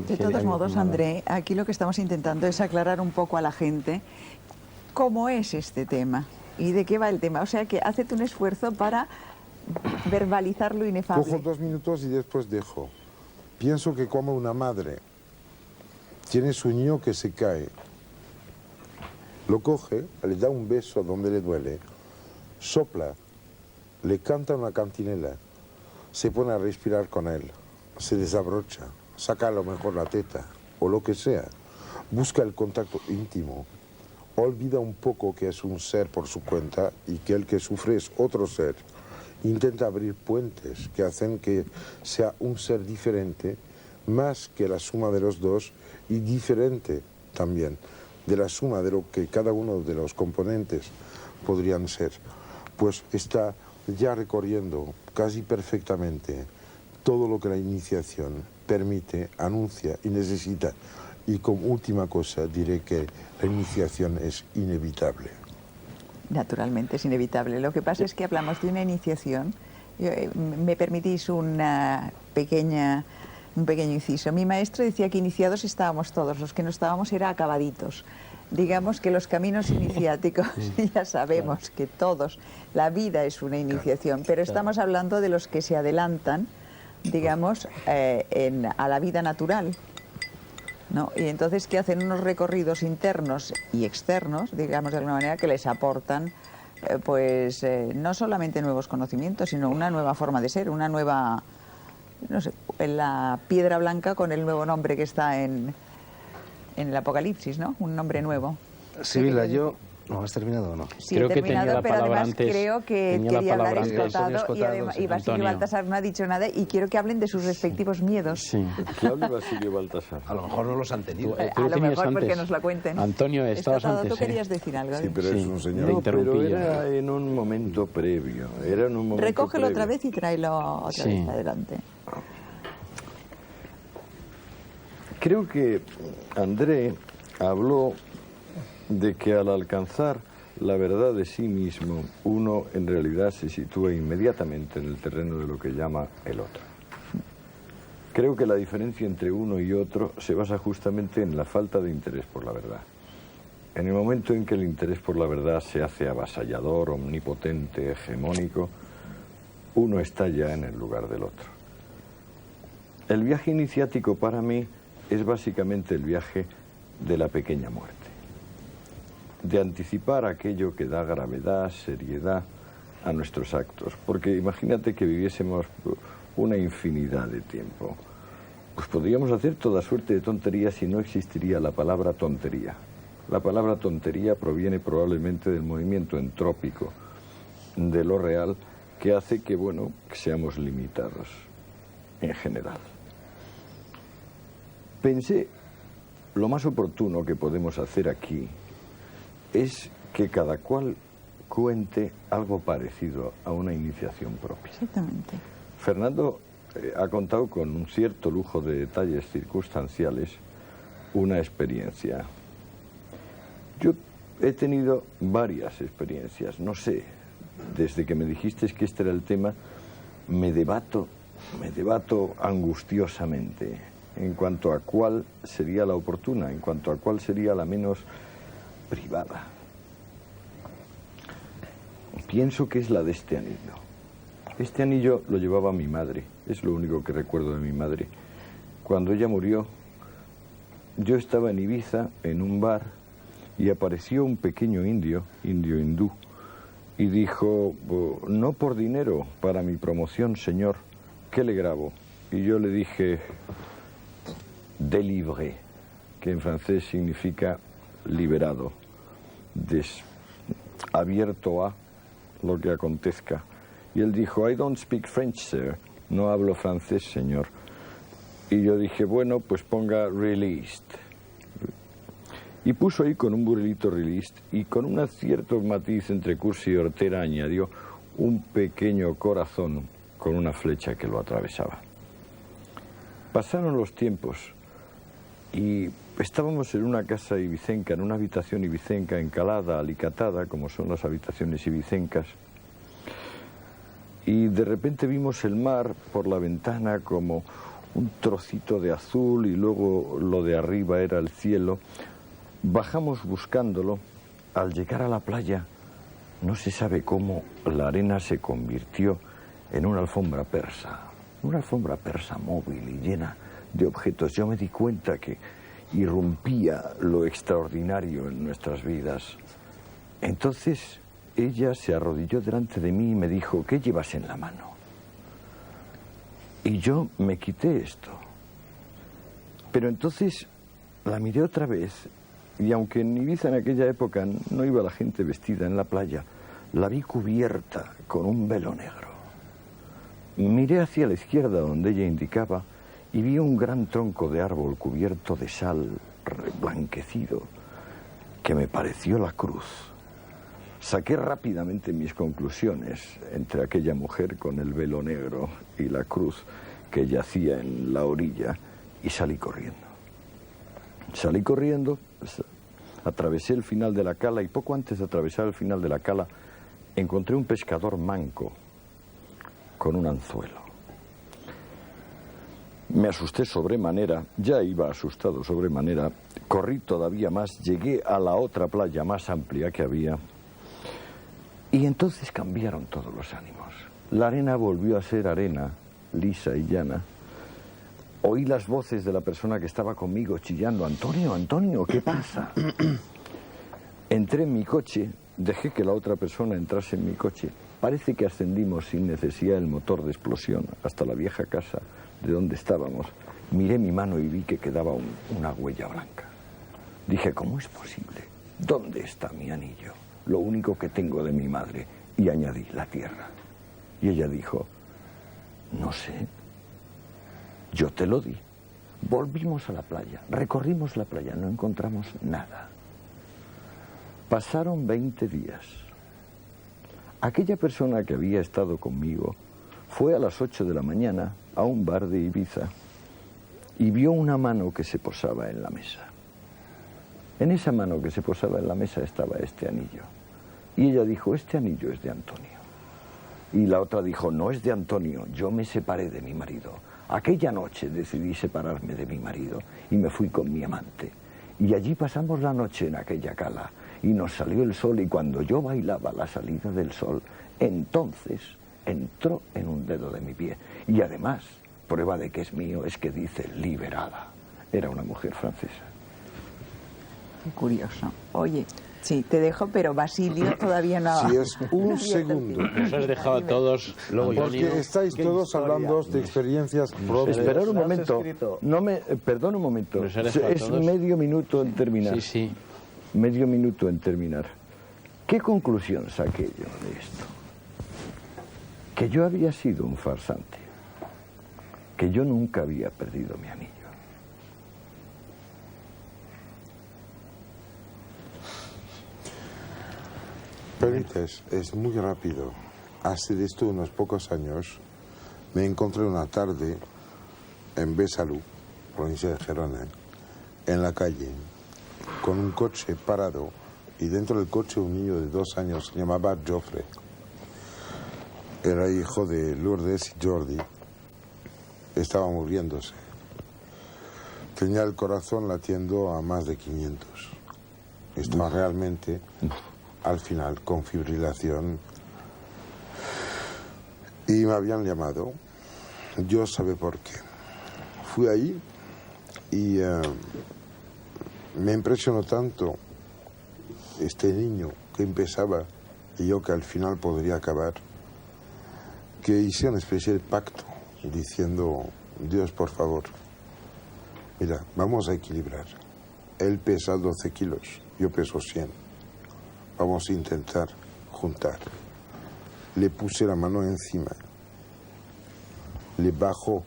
De todos modos, André, aquí lo que estamos intentando es aclarar un poco a la gente cómo es este tema y de qué va el tema. O sea que haced un esfuerzo para verbalizar lo inefable. Cojo 2 minutos y después dejo. Pienso que como una madre tiene su niño que se cae, lo coge, le da un beso a donde le duele, sopla, le canta una cantinela, se pone a respirar con él, se desabrocha, saca a lo mejor la teta o lo que sea, busca el contacto íntimo, olvida un poco que es un ser por su cuenta y que el que sufre es otro ser, intenta abrir puentes que hacen que sea un ser diferente, más que la suma de los dos y diferente también de la suma de lo que cada uno de los componentes podrían ser, pues está ya recorriendo casi perfectamente todo lo que la iniciación permite, anuncia y necesita. Y como última cosa diré que la iniciación es inevitable. Naturalmente es inevitable. Lo que pasa es que hablamos de una iniciación. ¿Me permitís un pequeño inciso? Mi maestro decía que iniciados estábamos todos, los que no estábamos era acabaditos. Digamos que los caminos iniciáticos, ya sabemos que todos, la vida es una iniciación, pero estamos hablando de los que se adelantan, digamos, a la vida natural, ¿no? Y entonces que hacen unos recorridos internos y externos, digamos de alguna manera, que les aportan, no solamente nuevos conocimientos, sino una nueva forma de ser, una nueva, no sé, la piedra blanca con el nuevo nombre que está en el Apocalipsis, ¿no? Un nombre nuevo. Sibila, yo... ¿No has terminado o no? Sí, creo he terminado, pero además creo que quería hablar Escotado y Basilio Baltasar no ha dicho nada y quiero que hablen de sus respectivos miedos. Sí. ¿Qué habla Basilio Baltasar? A lo mejor no los han tenido. A lo mejor porque nos lo cuenten. Antonio, estabas Escotado, antes. ¿tú querías decir algo? Sí, pero es un señor. No, pero era en un momento previo. Era en un momento Recógelo previo. otra vez y tráelo otra vez adelante. Creo que André habló de que al alcanzar la verdad de sí mismo, uno en realidad se sitúa inmediatamente en el terreno de lo que llama el otro. Creo que la diferencia entre uno y otro se basa justamente en la falta de interés por la verdad. En el momento en que el interés por la verdad se hace avasallador, omnipotente, hegemónico, uno está ya en el lugar del otro. El viaje iniciático para mí es básicamente el viaje de la pequeña muerte, de anticipar aquello que da gravedad, seriedad a nuestros actos, porque imagínate que viviésemos una infinidad de tiempo, pues podríamos hacer toda suerte de tonterías y no existiría la palabra tontería. La palabra tontería proviene probablemente del movimiento entrópico de lo real que hace que, bueno, que seamos limitados en general. Pensé, lo más oportuno que podemos hacer aquí es que cada cual cuente algo parecido a una iniciación propia. Exactamente. Fernando ha contado con un cierto lujo de detalles circunstanciales una experiencia. Yo he tenido varias experiencias, no sé, desde que me dijiste que este era el tema, me debato angustiosamente en cuanto a cuál sería la oportuna, en cuanto a cuál sería la menos privada. Pienso que es la de este anillo. Este anillo lo llevaba mi madre, es lo único que recuerdo de mi madre. Cuando ella murió, yo estaba en Ibiza, en un bar, y apareció un pequeño indio hindú, y dijo, no por dinero, para mi promoción, señor, ¿qué le grabo? Y yo le dije, délivré, que en francés significa liberado, abierto a lo que acontezca. Y él dijo, I don't speak French, sir, no hablo francés, señor. Y yo dije, bueno, pues ponga released. Y puso ahí con un burrito released y con un cierto matiz entre cursi y hortera añadió un pequeño corazón con una flecha que lo atravesaba. Pasaron los tiempos y estábamos en una casa ibicenca, en una habitación ibicenca encalada, alicatada, como son las habitaciones ibicencas. Y de repente vimos el mar por la ventana como un trocito de azul y luego lo de arriba era el cielo. Bajamos buscándolo. Al llegar a la playa, no se sabe cómo, la arena se convirtió en una alfombra persa móvil y llena de objetos. Yo me di cuenta que irrumpía lo extraordinario en nuestras vidas. Entonces ella se arrodilló delante de mí y me dijo, ¿qué llevas en la mano? Y yo me quité esto. Pero entonces la miré otra vez y aunque en Ibiza en aquella época no iba la gente vestida en la playa, la vi cubierta con un velo negro. Miré hacia la izquierda donde ella indicaba y vi un gran tronco de árbol cubierto de sal, reblanquecido, que me pareció la cruz. Saqué rápidamente mis conclusiones entre aquella mujer con el velo negro y la cruz que yacía en la orilla y salí corriendo. Salí corriendo, atravesé el final de la cala y poco antes de atravesar el final de la cala encontré un pescador manco con un anzuelo. Me asusté sobremanera, ya iba asustado sobremanera, corrí todavía más, llegué a la otra playa más amplia que había y entonces cambiaron todos los ánimos. La arena volvió a ser arena, lisa y llana. Oí las voces de la persona que estaba conmigo chillando, Antonio, Antonio, ¿qué pasa? Entré en mi coche, dejé que la otra persona entrase en mi coche. Parece que ascendimos sin necesidad del motor de explosión hasta la vieja casa de donde estábamos. Miré mi mano y vi que quedaba una huella blanca. Dije, ¿cómo es posible? ¿Dónde está mi anillo? Lo único que tengo de mi madre. Y añadí, la tierra. Y ella dijo, no sé, yo te lo di. Volvimos a la playa, recorrimos la playa, no encontramos nada. Pasaron 20 días. Aquella persona que había estado conmigo fue a las 8 de la mañana a un bar de Ibiza y vio una mano que se posaba en la mesa. En esa mano que se posaba en la mesa estaba este anillo. Y ella dijo, este anillo es de Antonio. Y la otra dijo, no es de Antonio, yo me separé de mi marido. Aquella noche decidí separarme de mi marido y me fui con mi amante. Y allí pasamos la noche en aquella cala y nos salió el sol y cuando yo bailaba la salida del sol, entonces entró en un dedo de mi pie. Y además, prueba de que es mío, es que dice liberada. Era una mujer francesa. Qué curioso. Oye, sí, te dejo, pero Basilio todavía no... Si es un segundo. Nos has dejado a todos... Porque estáis todos hablando de experiencias propias. Esperad un momento. Perdón un momento. Es medio minuto en terminar. Sí, sí. Medio minuto en terminar. ¿Qué conclusión saqué yo de esto? Que yo había sido un farsante. Que yo nunca había perdido mi anillo. Permites, es muy rápido. Hace de esto unos pocos años me encontré una tarde en Besalú, provincia de Gerona, en la calle, con un coche parado y dentro del coche un niño de 2 años se llamaba Joffre. Era hijo de Lourdes y Jordi. Estaba muriéndose. Tenía el corazón latiendo a más de 500. Estaba realmente, al final, con fibrilación. Y me habían llamado. Yo sabe por qué. Fui ahí y me impresionó tanto este niño que empezaba y yo que al final podría acabar, que hice una especie de pacto diciendo, Dios, por favor, mira, vamos a equilibrar. Él pesa 12 kilos, yo peso 100. Vamos a intentar juntar. Le puse la mano encima, le bajó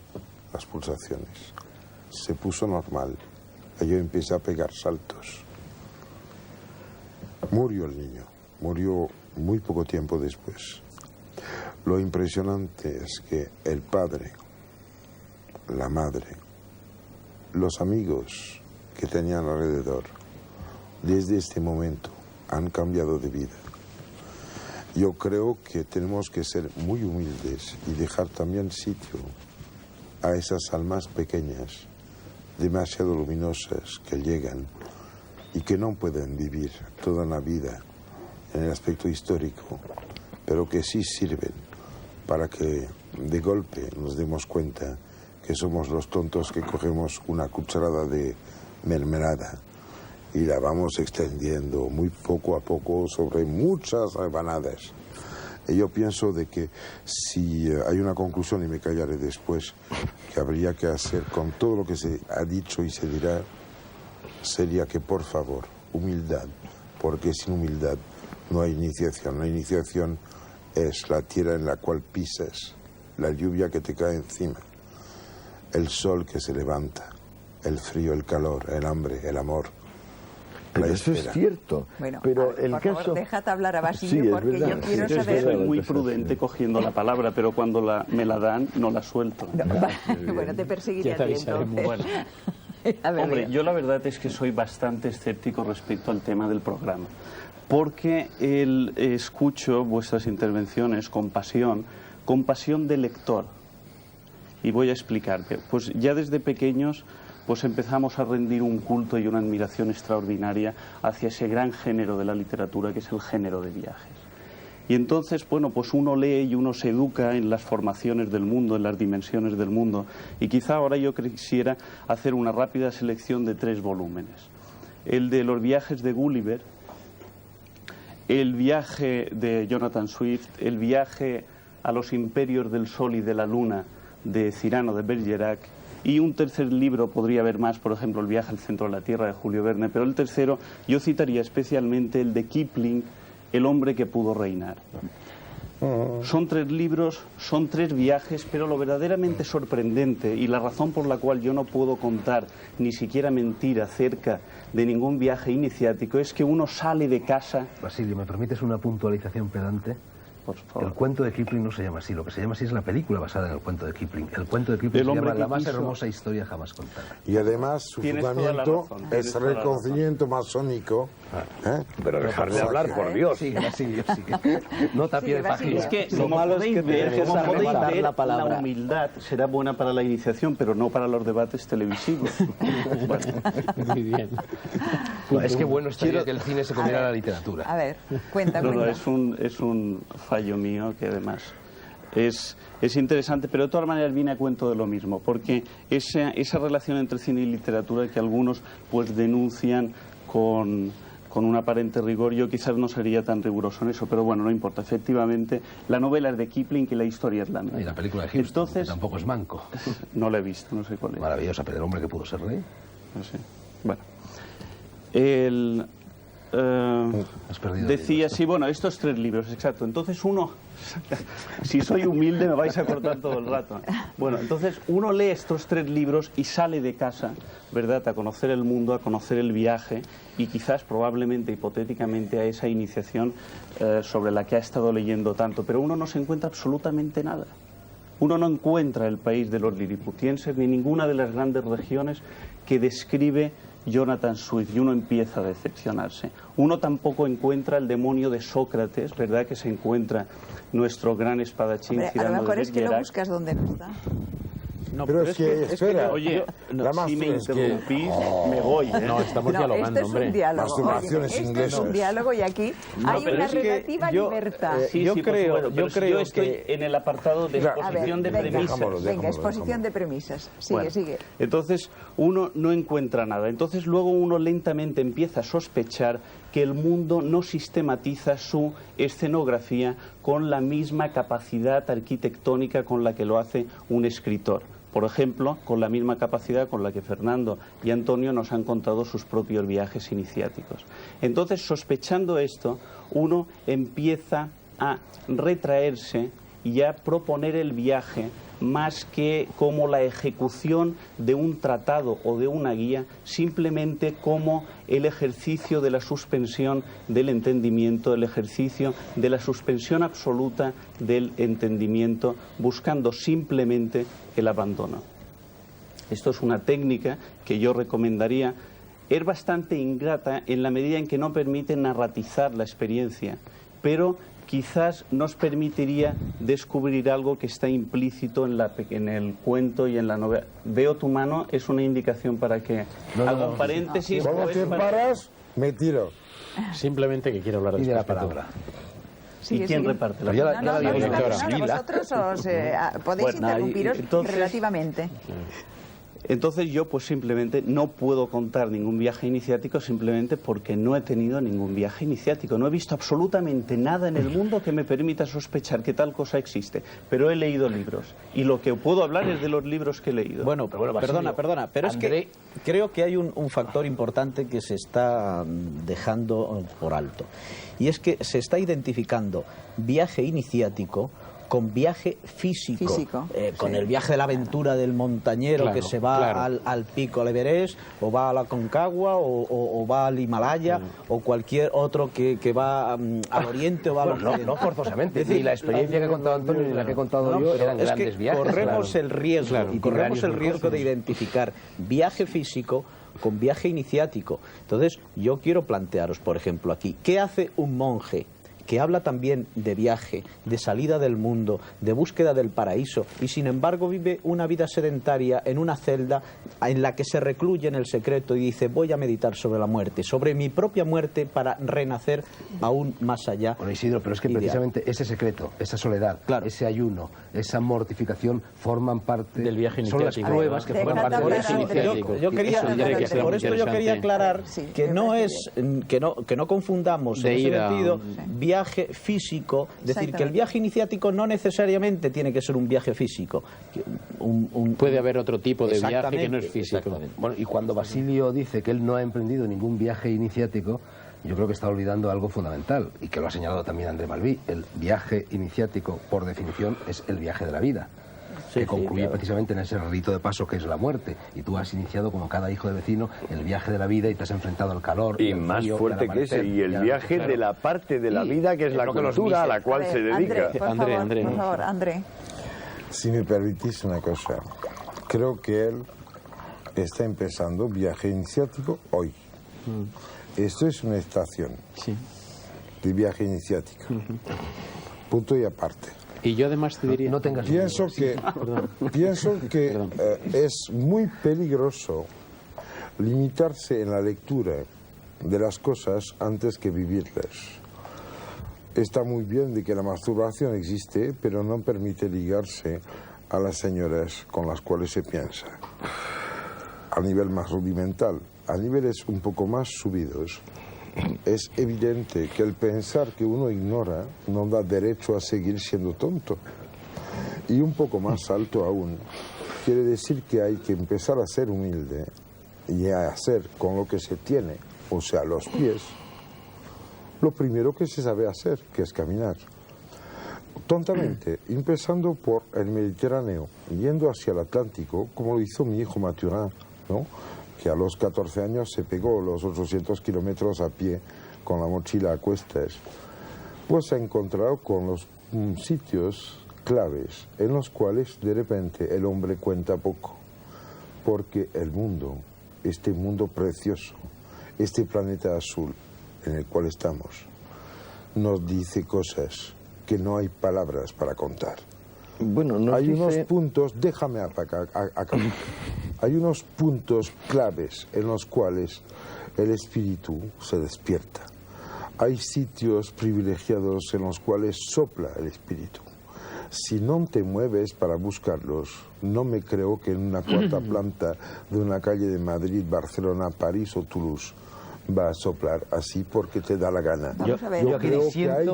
las pulsaciones, se puso normal, y yo empecé a pegar saltos. Murió el niño, murió muy poco tiempo después. Lo impresionante es que el padre, la madre, los amigos que tenían alrededor, desde este momento han cambiado de vida. Yo creo que tenemos que ser muy humildes y dejar también sitio a esas almas pequeñas, demasiado luminosas, que llegan y que no pueden vivir toda la vida en el aspecto histórico, pero que sí sirven para que de golpe nos demos cuenta que somos los tontos que cogemos una cucharada de mermelada y la vamos extendiendo muy poco a poco sobre muchas rebanadas. Y yo pienso de que si hay una conclusión, y me callaré después, que habría que hacer con todo lo que se ha dicho y se dirá, sería que, por favor, humildad, porque sin humildad no hay iniciación. La iniciación es la tierra en la cual pisas, la lluvia que te cae encima, el sol que se levanta, el frío, el calor, el hambre, el amor. Pero eso es cierto. Bueno, pero el por caso... favor, déjate hablar a Basilio, Sí, es porque verdad. yo quiero Sí, saber... Soy muy prudente cogiendo la palabra, pero cuando me la dan, no la suelto. No, bueno, te perseguiré Ya te a ti avisaremos, entonces. bueno. A ver, Hombre, bien. yo la verdad es que soy bastante escéptico respecto al tema del programa, porque escucho vuestras intervenciones con pasión de lector. Y voy a explicarte. Pues ya desde pequeños pues empezamos a rendir un culto y una admiración extraordinaria hacia ese gran género de la literatura que es el género de viajes. Y entonces, bueno, pues uno lee y uno se educa en las formaciones del mundo, en las dimensiones del mundo. Y quizá ahora yo quisiera hacer una rápida selección de 3 volúmenes. El de los viajes de Gulliver, el viaje de Jonathan Swift, el viaje a los imperios del sol y de la luna de Cyrano de Bergerac, y un tercer libro, podría haber más, por ejemplo, El viaje al centro de la Tierra de Julio Verne, pero el tercero yo citaría especialmente el de Kipling, El hombre que pudo reinar. Son 3 libros, son 3 viajes, pero lo verdaderamente sorprendente y la razón por la cual yo no puedo contar ni siquiera mentir acerca de ningún viaje iniciático es que uno sale de casa... Basilio, ¿me permites una puntualización pedante? Por favor. El cuento de Kipling no se llama así, lo que se llama así es la película basada en el cuento de Kipling. El cuento de Kipling El se hombre llama que La más quiso. hermosa historia jamás contada. Y además su Tienes toda la fundamento razón, es tienes toda la reconocimiento masónico. Pero dejarle hablar, por Dios. Sí, Basilio, sí. Nota pie de Basilio. página. Es que, Lo como malo es podéis que ver, tenemos como que podéis rematar ver, la palabra. la humildad será buena para la iniciación, pero no para los debates televisivos. Bueno, Muy bien. Es que bueno estaría que el cine se comiera A ver, la literatura. A ver, cuenta, no, cuenta. es un fallo mío que además es interesante, pero de todas maneras viene a cuento de lo mismo, porque esa relación entre cine y literatura que algunos pues denuncian con un aparente rigor, yo quizás no sería tan riguroso en eso, pero bueno, no importa. Efectivamente, la novela es de Kipling y la historia es la mía. Y la película de Houston, Entonces, que tampoco es manco. no la he visto, no sé cuál es. Maravillosa, pero el hombre que pudo ser rey. No sé. Bueno, decía, sí, bueno, estos 3 libros, exacto. Entonces uno, si soy humilde me vais a cortar todo el rato. Bueno, entonces uno lee estos 3 libros y sale de casa, ¿verdad?, a conocer el mundo, a conocer el viaje y quizás, probablemente, hipotéticamente, a esa iniciación sobre la que ha estado leyendo tanto. Pero uno no se encuentra absolutamente nada. Uno no encuentra el país de los liliputienses ni ninguna de las grandes regiones que describe Jonathan Swift, y uno empieza a decepcionarse. Uno tampoco encuentra el demonio de Sócrates, ¿verdad?, que se encuentra nuestro gran espadachín. Hombre, a lo mejor es que lo buscas donde no está. No, pero es que, espera, oye, si me interrumpís, me voy, ¿eh? No, estamos dialogando, esto es un diálogo. Masturbaciones Esto inglesas. es un diálogo y aquí hay una relativa libertad. Sí, yo estoy en el apartado de exposición de premisas. Venga, exposición de premisas. Sigue, Bueno, sigue. Entonces, uno no encuentra nada. Entonces, luego uno lentamente empieza a sospechar que el mundo no sistematiza su escenografía con la misma capacidad arquitectónica con la que lo hace un escritor. Por ejemplo, con la misma capacidad con la que Fernando y Antonio nos han contado sus propios viajes iniciáticos. Entonces, sospechando esto, uno empieza a retraerse y a proponer el viaje más que como la ejecución de un tratado o de una guía, simplemente como el ejercicio de la suspensión del entendimiento, el ejercicio de la suspensión absoluta del entendimiento, buscando simplemente el abandono. Esto es una técnica que yo recomendaría. Es bastante ingrata en la medida en que no permite narratizar la experiencia, pero quizás nos permitiría descubrir algo que está implícito en el cuento y en la novela. Veo tu mano, es una indicación para que haga un paréntesis. Cuando te paras, me tiro. Simplemente que quiero hablar de la palabra. ¿Y quién reparte la vosotros os podéis interrumpiros relativamente. Entonces yo pues simplemente no puedo contar ningún viaje iniciático simplemente porque no he tenido ningún viaje iniciático. No he visto absolutamente nada en el mundo que me permita sospechar que tal cosa existe. Pero he leído libros y lo que puedo hablar es de los libros que he leído. Bueno, perdona, pero es que creo que hay un factor importante que se está dejando por alto. Y es que se está identificando viaje iniciático con viaje físico. Con el viaje de la aventura del montañero que se va al pico, al Everest, o va a la Concagua, o va al Himalaya, o cualquier otro que va al oriente o va al occidente. No forzosamente. Es decir, la experiencia que ha contado Antonio y la que he contado yo eran grandes viajes. Corremos el riesgo de identificar viaje físico con viaje iniciático. Entonces, yo quiero plantearos, por ejemplo, aquí, ¿qué hace un monje que habla también de viaje, de salida del mundo, de búsqueda del paraíso, y sin embargo vive una vida sedentaria en una celda en la que se recluye en el secreto y dice: voy a meditar sobre la muerte, sobre mi propia muerte, para renacer aún más allá? Bueno, Isidro, pero es que precisamente ese secreto, esa soledad, ese ayuno, esa mortificación forman parte del viaje iniciático. Son las pruebas que forman parte del viaje iniciático. Por esto yo quería aclarar que no es que no confundamos en ese sentido viaje físico, es decir, que el viaje iniciático no necesariamente tiene que ser un viaje físico. Puede haber otro tipo de viaje que no es físico. Bueno, y cuando Basilio dice que él no ha emprendido ningún viaje iniciático, yo creo que está olvidando algo fundamental, y que lo ha señalado también André Malví. El viaje iniciático, por definición, es el viaje de la vida, que concluye precisamente en ese rito de paso que es la muerte. Y tú has iniciado, como cada hijo de vecino, el viaje de la vida y te has enfrentado al calor. Y más fuerte que ese, y el viaje de la parte de la vida que es la cultura a la cual se dedica. André, por favor, André. Si me permitís una cosa, creo que él está empezando viaje iniciático hoy. Esto es una estación de viaje iniciático. Punto y aparte. Y yo además te diría... Pienso que es muy peligroso limitarse en la lectura de las cosas antes que vivirlas. Está muy bien de que la masturbación existe, pero no permite ligarse a las señoras con las cuales se piensa. A nivel más rudimental, a niveles un poco más subidos, es evidente que el pensar que uno ignora no da derecho a seguir siendo tonto. Y un poco más alto aún, quiere decir que hay que empezar a ser humilde y a hacer con lo que se tiene, o sea, los pies, lo primero que se sabe hacer, que es caminar. Tontamente, empezando por el Mediterráneo, yendo hacia el Atlántico, como lo hizo mi hijo Mathurin, ¿no? Que a los 14 años se pegó los 800 kilómetros a pie con la mochila a cuestas, pues se ha encontrado con los sitios claves en los cuales de repente el hombre cuenta poco, porque el mundo, este mundo precioso, este planeta azul en el cual estamos, nos dice cosas que no hay palabras para contar. Bueno, hay unos puntos, déjame acabar. Hay unos puntos claves en los cuales el espíritu se despierta. Hay sitios privilegiados en los cuales sopla el espíritu. Si no te mueves para buscarlos, no me creo que en una cuarta planta de una calle de Madrid, Barcelona, París o Toulouse va a soplar así porque te da la gana. Vamos a ver. Yo creo que hay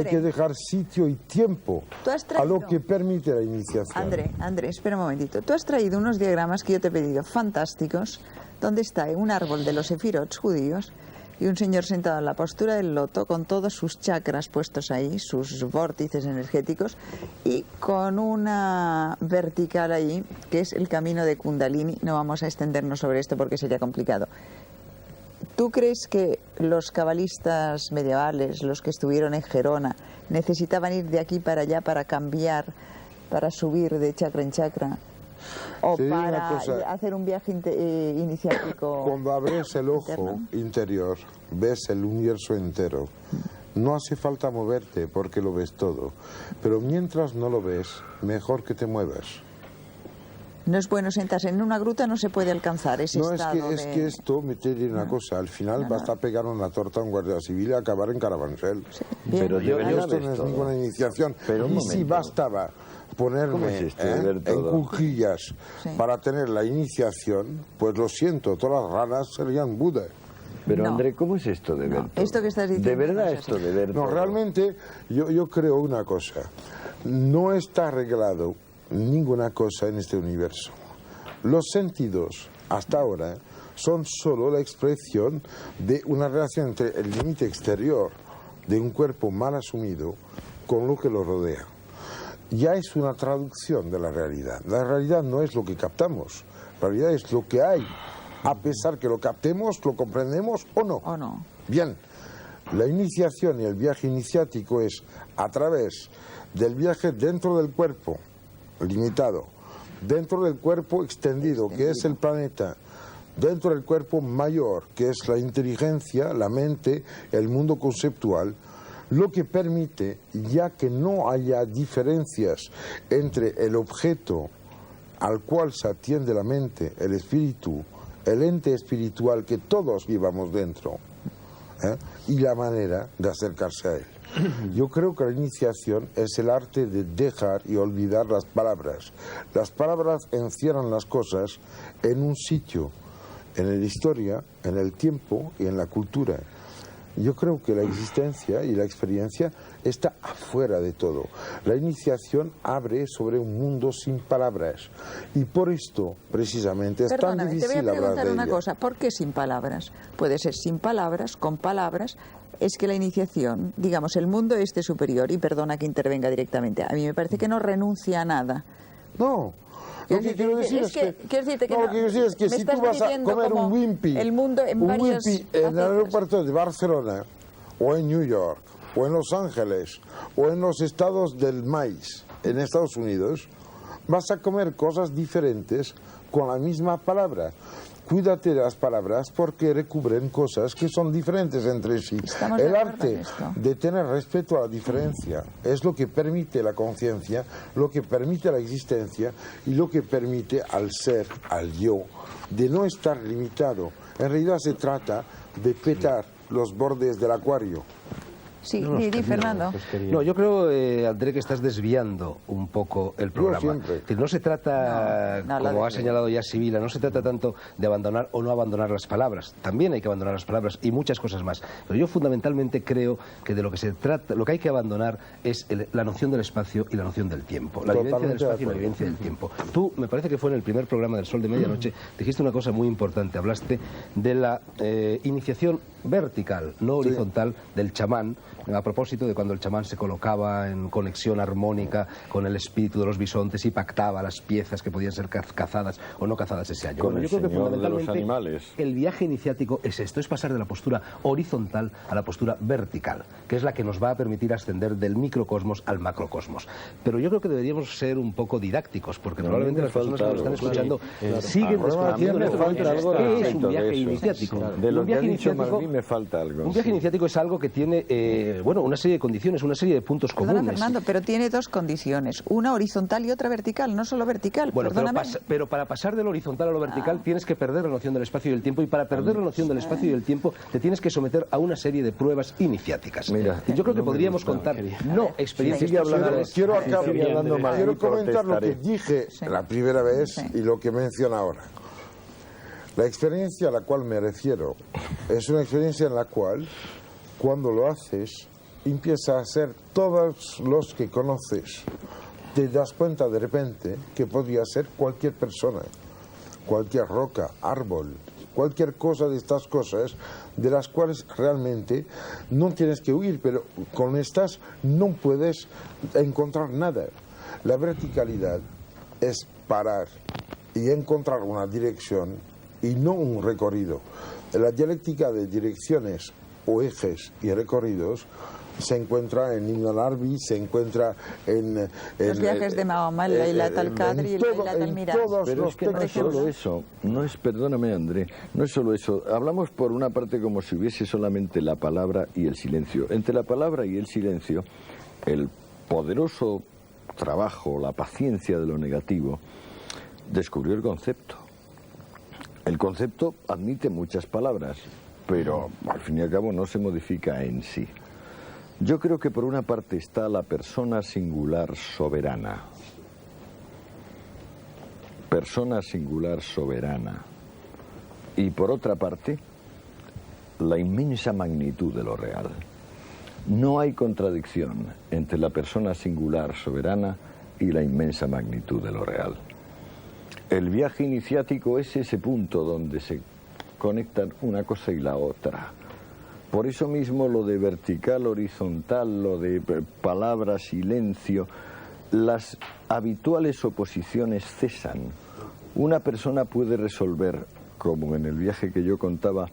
que dejar sitio y tiempo a lo que permite la iniciación. André, espera un momentito. Tú has traído unos diagramas que yo te he pedido, fantásticos, donde está un árbol de los sefirots judíos y un señor sentado en la postura del loto con todos sus chakras puestos ahí, sus vórtices energéticos, y con una vertical ahí, que es el camino de Kundalini. No vamos a extendernos sobre esto porque sería complicado. ¿Tú crees que los cabalistas medievales, los que estuvieron en Gerona, necesitaban ir de aquí para allá para cambiar, para subir de chakra en chakra? ¿O para hacer un viaje iniciático? Cuando abres el ojo interior, ves el universo entero. No hace falta moverte porque lo ves todo. Pero mientras no lo ves, mejor que te muevas. No es bueno sentarse en una gruta, no se puede alcanzar ese estado. Es que esto me te diré una cosa. Al final basta pegar una torta a un guardia civil y acabar en Carabanchel. Sí. Pero esto no es ninguna iniciación. Y si bastaba ponerme en cuclillas para tener la iniciación, pues lo siento, todas las ranas serían Buda. Pero André, ¿cómo es esto de ver todo? Esto que estás diciendo. ¿De verdad esto de ver todo? No, realmente yo creo una cosa. No está arreglado ninguna cosa en este universo. Los sentidos, hasta ahora, son solo la expresión de una relación entre el límite exterior de un cuerpo mal asumido con lo que lo rodea. Ya es una traducción de la realidad. La realidad no es lo que captamos, la realidad es lo que hay. A pesar que lo captemos, lo comprendemos o no. O no. Bien, la iniciación y el viaje iniciático es a través del viaje dentro del cuerpo, limitado, dentro del cuerpo extendido, que es el planeta, dentro del cuerpo mayor, que es la inteligencia, la mente, el mundo conceptual, lo que permite, ya que no haya diferencias entre el objeto al cual se atiende la mente, el espíritu, el ente espiritual que todos llevamos dentro, y la manera de acercarse a él. Yo creo que la iniciación es el arte de dejar y olvidar las palabras. Las palabras encierran las cosas en un sitio, en la historia, en el tiempo y en la cultura. Yo creo que la existencia y la experiencia está afuera de todo. La iniciación abre sobre un mundo sin palabras y por esto, precisamente, es tan difícil hablar de ella. Te voy a preguntar una cosa, ¿por qué sin palabras? Puede ser sin palabras, con palabras. Es que la iniciación, digamos, el mundo este superior, y perdona que intervenga directamente, a mí me parece que no renuncia a nada. No. Lo que quiero decir es que si tú vas a comer un Wimpy en el aeropuerto de Barcelona, o en New York, o en Los Ángeles, o en los estados del maíz, en Estados Unidos, vas a comer cosas diferentes con la misma palabra. Cuídate de las palabras porque recubren cosas que son diferentes entre sí. El arte de tener respeto a la diferencia es lo que permite la conciencia, lo que permite la existencia y lo que permite al ser, al yo, de no estar limitado. En realidad se trata de petar los bordes del acuario. Sí, di Fernando. No, yo creo, André, que estás desviando un poco el programa. Es decir, no se trata, como ha señalado ya Sibila, no se trata tanto de abandonar o no abandonar las palabras. También hay que abandonar las palabras y muchas cosas más. Pero yo fundamentalmente creo que de lo que se trata, lo que hay que abandonar es la noción del espacio y la noción del tiempo. La vivencia del espacio y la vivencia del tiempo. Tú, me parece que fue en el primer programa del Sol de Medianoche, dijiste una cosa muy importante. Hablaste de la iniciación vertical, no horizontal, del chamán, a propósito de cuando el chamán se colocaba en conexión armónica con el espíritu de los bisontes y pactaba las piezas que podían ser cazadas o no cazadas ese año. Con yo el creo que señor fundamentalmente de los animales. el viaje iniciático es esto, es pasar de la postura horizontal a la postura vertical, que es la que nos va a permitir ascender del microcosmos al macrocosmos. Pero yo creo que deberíamos ser un poco didácticos, porque probablemente las personas que nos están escuchando siguen desconociendo qué es un viaje iniciático. De lo que ha dicho Martín me falta algo. Un viaje iniciático es algo que tiene una serie de condiciones, una serie de puntos Perdona, comunes. Fernando, pero tiene dos condiciones, una horizontal y otra vertical, no solo vertical. Bueno, perdóname. pero para pasar de lo horizontal a lo vertical tienes que perder la noción del espacio y del tiempo, y para perder la noción del espacio y del tiempo te tienes que someter a una serie de pruebas iniciáticas. Mira, y yo creo que podríamos contar experiencias personales. Quiero comentar lo que dije la primera vez y lo que menciono ahora. La experiencia a la cual me refiero es una experiencia en la cual, cuando lo haces, empieza a ser todos los que conoces. Te das cuenta de repente que podría ser cualquier persona, cualquier roca, árbol, cualquier cosa de estas cosas de las cuales realmente no tienes que huir, pero con estas no puedes encontrar nada. La verticalidad es parar y encontrar una dirección y no un recorrido. La dialéctica de direcciones o ejes y recorridos se encuentra en Ibn al-Arabi, se encuentra en los viajes de Mahoma, el Laylat al-Qadr y el Laylat al-Miraj. Pero es que no es solo eso, perdóname André, no es solo eso. Hablamos por una parte como si hubiese solamente la palabra y el silencio. Entre la palabra y el silencio, el poderoso trabajo, la paciencia de lo negativo, descubrió el concepto. El concepto admite muchas palabras, pero al fin y al cabo no se modifica en sí. Yo creo que por una parte está la persona singular soberana. Persona singular soberana. Y por otra parte, la inmensa magnitud de lo real. No hay contradicción entre la persona singular soberana y la inmensa magnitud de lo real. El viaje iniciático es ese punto donde se conectan una cosa y la otra. Por eso mismo lo de vertical, horizontal, lo de palabra, silencio, las habituales oposiciones cesan. Una persona puede resolver, como en el viaje que yo contaba,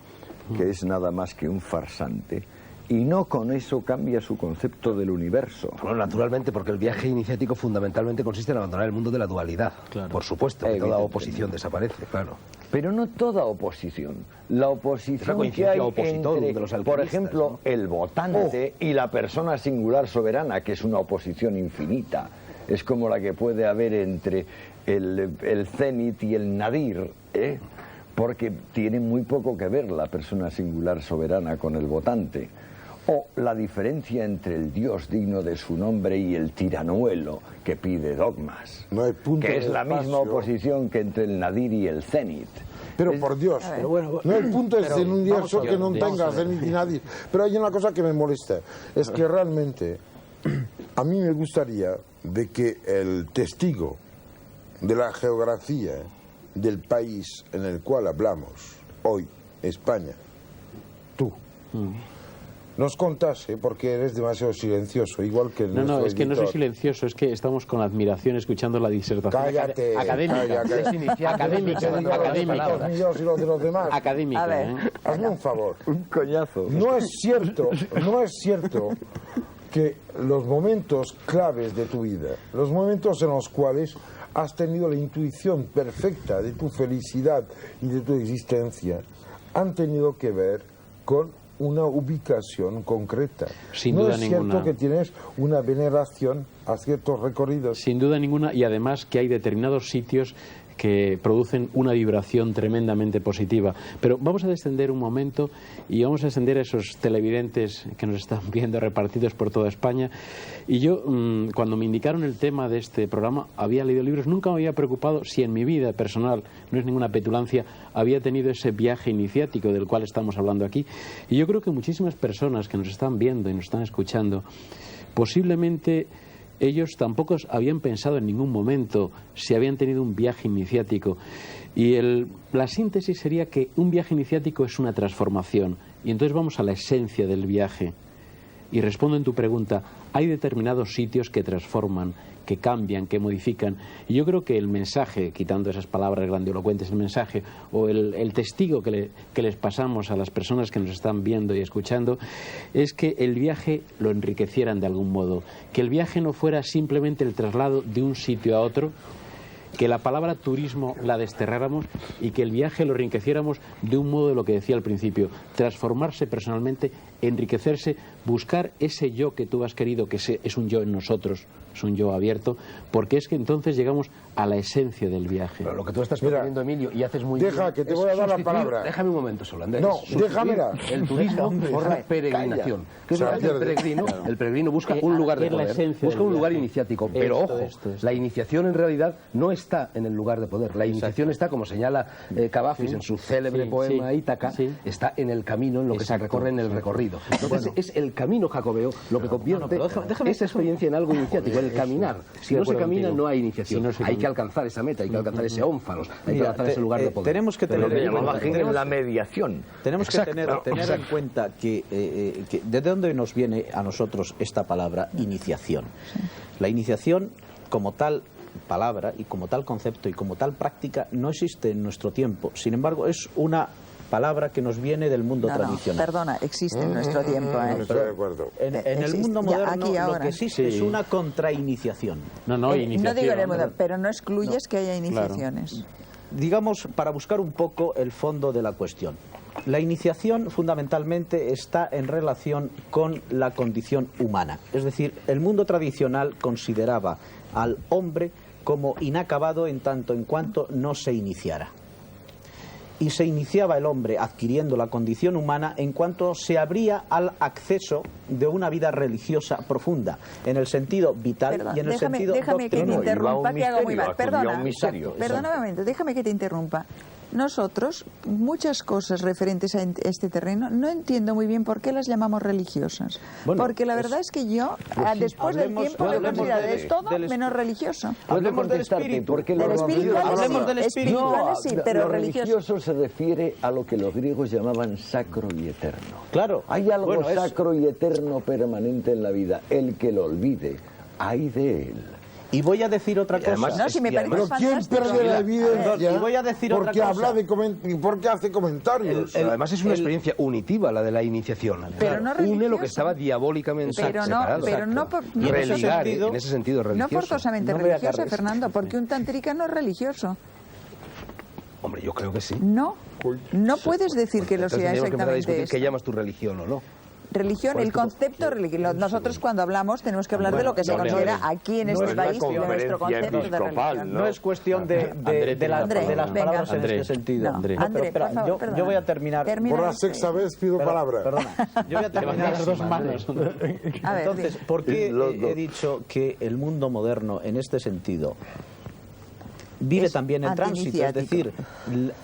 que es nada más que un farsante, y no con eso cambia su concepto del universo. Bueno, naturalmente, porque el viaje iniciático fundamentalmente consiste en abandonar el mundo de la dualidad. Claro. Por supuesto, que toda oposición desaparece, claro. Pero no toda oposición. La oposición que hay entre, de los por ejemplo, ¿no? El votante y la persona singular soberana, que es una oposición infinita. Es como la que puede haber entre el cenit y el nadir, porque tiene muy poco que ver la persona singular soberana con el votante. O la diferencia entre el Dios digno de su nombre y el tiranuelo que pide dogmas, no hay punto que es la misma oposición que entre el nadir y el cenit. Pero por Dios, no el punto es en un universo que no tenga cenit y nadir. Pero hay una cosa que me molesta, es que realmente a mí me gustaría de que el testigo de la geografía del país en el cual hablamos hoy, España, tú, nos contase, porque eres demasiado silencioso, igual que No, es que no soy silencioso, es que estamos con admiración escuchando la disertación académica. Académica. A ver, hazme un favor. Un coñazo. No es cierto que los momentos claves de tu vida, los momentos en los cuales has tenido la intuición perfecta de tu felicidad y de tu existencia, han tenido que ver con una ubicación concreta. Sin no duda es ninguna. cierto que tienes una veneración a ciertos recorridos. Sin duda ninguna, y además que hay determinados sitios que producen una vibración tremendamente positiva. Pero vamos a descender un momento y vamos a descender a esos televidentes que nos están viendo repartidos por toda España. Y yo, cuando me indicaron el tema de este programa, había leído libros, nunca me había preocupado si en mi vida personal, no es ninguna petulancia, había tenido ese viaje iniciático del cual estamos hablando aquí. Y yo creo que muchísimas personas que nos están viendo y nos están escuchando, posiblemente ellos tampoco habían pensado en ningún momento si habían tenido un viaje iniciático. Y la síntesis sería que un viaje iniciático es una transformación. Y entonces vamos a la esencia del viaje. Y respondo en tu pregunta, hay determinados sitios que transforman, que cambian, que modifican. Y yo creo que el mensaje, quitando esas palabras grandilocuentes, el mensaje o el testigo que les pasamos a las personas que nos están viendo y escuchando, es que el viaje lo enriquecieran de algún modo. Que el viaje no fuera simplemente el traslado de un sitio a otro, que la palabra turismo la desterráramos y que el viaje lo enriqueciéramos de un modo de lo que decía al principio, transformarse personalmente, enriquecerse, buscar ese yo que tú has querido, que es un yo en nosotros, es un yo abierto, porque es que entonces llegamos a la esencia del viaje. Pero lo que tú estás proponiendo, Emilio, y haces muy bien... Deja, que te voy a dar la palabra. Déjame un momento solo, Andrés. No, déjamela. El turismo por la peregrinación. ¿Qué es lo que hace el peregrino? El peregrino busca un lugar de poder, busca un lugar iniciático. Pero ojo, la iniciación en realidad no está en el lugar de poder. La iniciación está, como señala Cavafis en su célebre poema Ítaca, está en el camino, en lo que se recorre en el recorrido. Entonces es el camino jacobeo lo que convierte esa experiencia en algo iniciático, el caminar. Si no se camina no hay iniciación. Hay que alcanzar esa meta, hay que alcanzar ese ónfalos, hay que alcanzar ese lugar de poder. Tenemos que tener la mediación. Tenemos que tener en cuenta que de dónde nos viene a nosotros esta palabra iniciación. La iniciación como tal palabra y como tal concepto y como tal práctica no existe en nuestro tiempo. Sin embargo, es una palabra que nos viene del mundo tradicional. Perdona, existe en nuestro tiempo. Estoy de acuerdo. En el mundo moderno lo que existe es una contrainiciación. No digo en el mundo, pero no excluyes que haya iniciaciones. Claro. Digamos, para buscar un poco el fondo de la cuestión. La iniciación fundamentalmente está en relación con la condición humana. Es decir, el mundo tradicional consideraba al hombre como inacabado en tanto en cuanto no se iniciara. Y se iniciaba el hombre adquiriendo la condición humana en cuanto se abría al acceso de una vida religiosa profunda, en el sentido vital y en el sentido doctrinal. Déjame que te interrumpa, que hago muy mal. Perdona un momento, déjame que te interrumpa. Nosotros, muchas cosas referentes a este terreno, no entiendo muy bien por qué las llamamos religiosas. Porque la verdad es que yo, después del tiempo, lo considero es todo menos religioso. Hablemos del espíritu. Hablemos del espíritu. Sí, pero religioso se refiere a lo que los griegos llamaban sacro y eterno. Claro. Hay algo sacro y eterno permanente en la vida. El que lo olvide, ay de él. Y voy a decir otra cosa. Además, no, si me parece pero ¿quién pierde la evidencia? Y voy a decir otra cosa. Porque hace comentarios. Además es una experiencia unitiva la de la iniciación. Pero no religiosa. Une lo que estaba diabólicamente separado. Pero no y religar, en ese sentido religioso. No forzosamente religiosa, Fernando, porque un tantrica no es religioso. Hombre, yo creo que sí. No puedes decir que lo sea exactamente eso. ¿Qué llamas tu religión o no? Religión, el concepto religioso. Nosotros cuando hablamos tenemos que hablar de lo que se considera aquí en este país de nuestro concepto de religión. No es cuestión de las palabras en este sentido. André, por favor, yo voy a terminar. Por la sexta vez pido palabra. Perdona, yo voy a terminar las dos manos. Entonces, ¿por qué he dicho que el mundo moderno en este sentido vive también el tránsito? Es decir,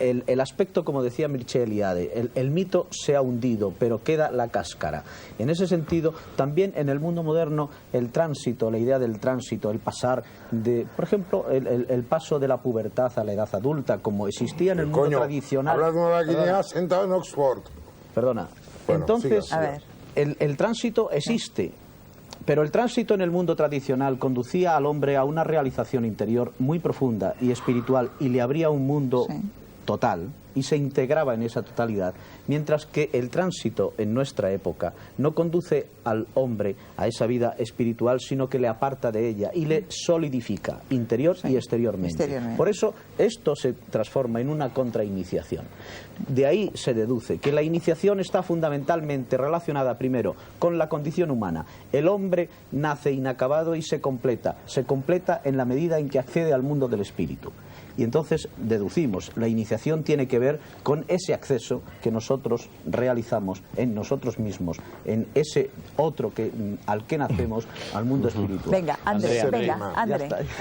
el aspecto, como decía Mircea Eliade, el mito se ha hundido, pero queda la cáscara. En ese sentido, también en el mundo moderno, el tránsito, la idea del tránsito, el pasar de, por ejemplo, el paso de la pubertad a la edad adulta, como existía en el mundo tradicional. Hablas de Nueva Guinea sentado en Oxford. Perdona. Bueno, entonces, el tránsito existe. Pero el tránsito en el mundo tradicional conducía al hombre a una realización interior muy profunda y espiritual y le abría un mundo total y se integraba en esa totalidad, mientras que el tránsito en nuestra época no conduce al hombre a esa vida espiritual, sino que le aparta de ella y le solidifica interior y exteriormente. Por eso esto se transforma en una contrainiciación. De ahí se deduce que la iniciación está fundamentalmente relacionada primero con la condición humana. El hombre nace inacabado y se completa en la medida en que accede al mundo del espíritu. Y entonces deducimos, la iniciación tiene que ver con ese acceso que nosotros realizamos en nosotros mismos, en ese otro al que nacemos, al mundo espiritual. Venga, André,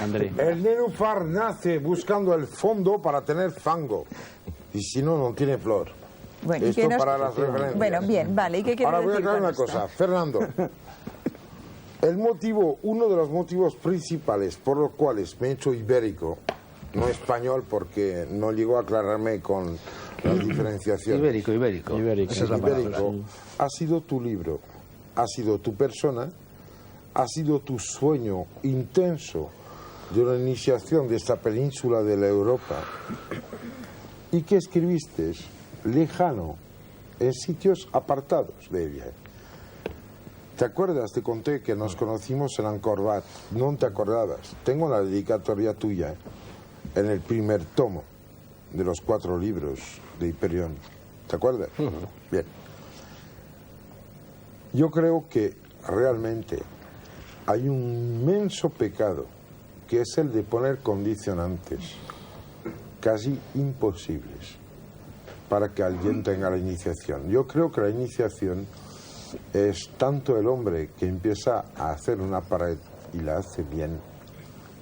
André. El nenúfar nace buscando el fondo para tener fango, y si no, no tiene flor. Bueno, esto para las referencias. Bueno, bien, vale. ¿Y qué quieres decir? Ahora voy a aclarar una con cosa, Fernando. Uno de los motivos principales por los cuales me he hecho ibérico, no español porque no llegó a aclararme con las diferenciaciones. Ibérico. Esa es la palabra. Ha sido tu libro, ha sido tu persona, ha sido tu sueño intenso de una iniciación de esta península de la Europa, y que escribiste lejano, en sitios apartados de ella. ¿Te acuerdas? Te conté que nos conocimos en Angkor Wat. No te acordabas. Tengo la dedicatoria tuya en el primer tomo de los 4 libros de Hiperión. ¿Te acuerdas? Bien. Yo creo que realmente hay un inmenso pecado, que es el de poner condicionantes casi imposibles para que alguien tenga la iniciación. Yo creo que la iniciación es tanto el hombre que empieza a hacer una pared y la hace bien,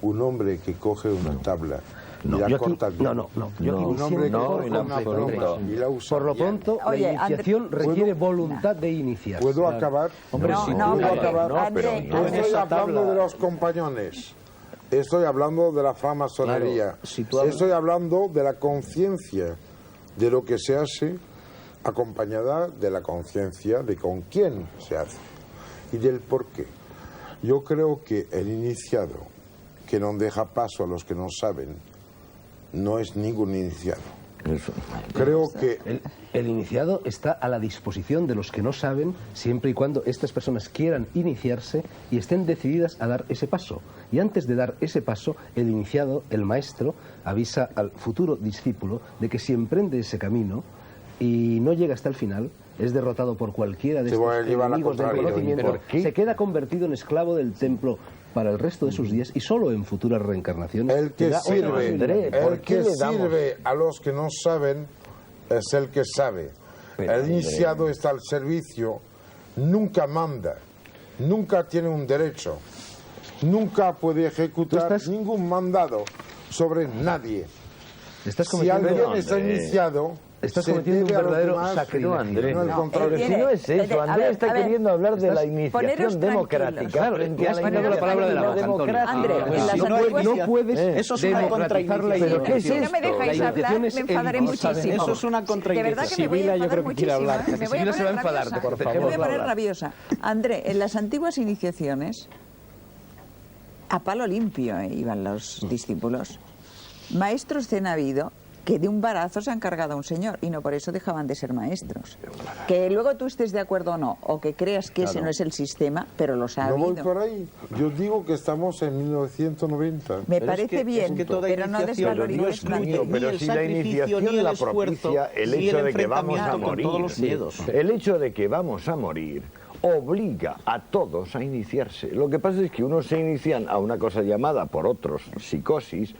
un hombre que coge una tabla y la corta bien, un hombre que coge una pluma y la usa por lo pronto, la iniciación requiere voluntad de iniciar. ¿Puedo acabar? Hombre, no estoy hablando de los compañones, estoy hablando de la francmasonería, estoy hablando de la conciencia de lo que se hace, acompañada de la conciencia de con quién se hace y del por qué. Yo creo que el iniciado que no deja paso a los que no saben no es ningún iniciado. Creo que el iniciado está a la disposición de los que no saben, siempre y cuando estas personas quieran iniciarse y estén decididas a dar ese paso. Y antes de dar ese paso, el iniciado, el maestro, avisa al futuro discípulo de que si emprende ese camino y no llega hasta el final, es derrotado por cualquiera de estos enemigos del conocimiento, se queda convertido en esclavo del templo para el resto de sus días y solo en futuras reencarnaciones. El que sirve a los que no saben es el que sabe. El iniciado está al servicio, nunca manda, nunca tiene un derecho, nunca puede ejecutar ningún mandado sobre nadie. Si alguien está iniciado, estás cometiendo un verdadero sacrilegio. Andrés, si no es eso, Andrés está queriendo hablar de la iniciación democrática. Claro, te has quitado la palabra de la boca, Antonio. No puedes eso es una contrainiciación. ¿Qué es esto? Si no me dejáis hablar, me enfadaré muchísimo. Eso es una contrainiciación. De verdad que me voy a enfadar muchísimo. Me voy a poner rabiosa. Me voy a poner rabiosa. André, en las antiguas iniciaciones, a palo limpio iban los discípulos. Maestros zen ha habido que de un barazo se han cargado a un señor y no por eso dejaban de ser maestros. Que luego tú estés de acuerdo o no, o que creas que ese no es el sistema, pero los ha habido. No voy por ahí. Yo digo que estamos en 1990. Me parece bien, pero no desvalorices tanto. Pero si la iniciación la propicia el hecho de que vamos a morir, el hecho de que vamos a morir obliga a todos a iniciarse. Lo que pasa es que unos se inician a una cosa llamada por otros psicosis,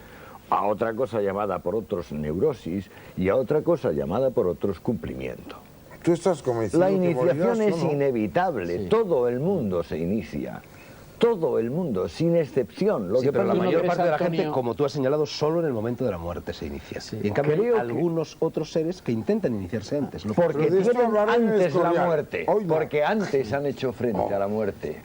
a otra cosa llamada por otros neurosis y a otra cosa llamada por otros cumplimiento. ¿Tú estás convencido? La iniciación es inevitable, todo el mundo se inicia. Todo el mundo, sin excepción. Lo que pero la mayor parte de la gente, como tú has señalado, solo en el momento de la muerte se inicia. Y en cambio hay algunos otros seres que intentan iniciarse antes. Porque tienen antes la muerte. Porque antes han hecho frente a la muerte.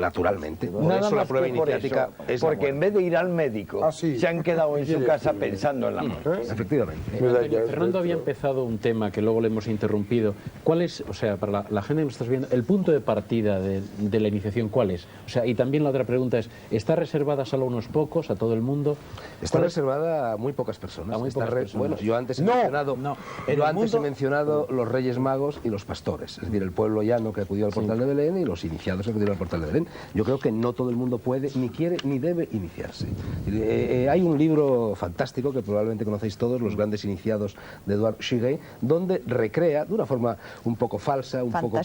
Naturalmente. Por Nada eso la más prueba que por iniciática eso, es la porque en vez de ir al médico, se han quedado en su casa pensando en la muerte. Efectivamente. Antonio, Fernando había empezado un tema que luego le hemos interrumpido. ¿Cuál es, o sea, para la gente que nos estás viendo, el punto de partida de la iniciación, cuál es? O sea, y también la otra pregunta es, ¿está reservada solo a unos pocos, a todo el mundo? Está reservada a muy pocas personas. A muy pocas personas. Bueno, yo antes he mencionado los Reyes Magos y los pastores, es decir, el pueblo llano que acudió al portal de Belén y los iniciados que acudieron al portal de Belén. Yo creo que no todo el mundo puede, ni quiere, ni debe iniciarse. Hay un libro fantástico que probablemente conocéis todos, Los grandes iniciados, de Edouard Chiguet, donde recrea, de una forma un poco falsa, un poco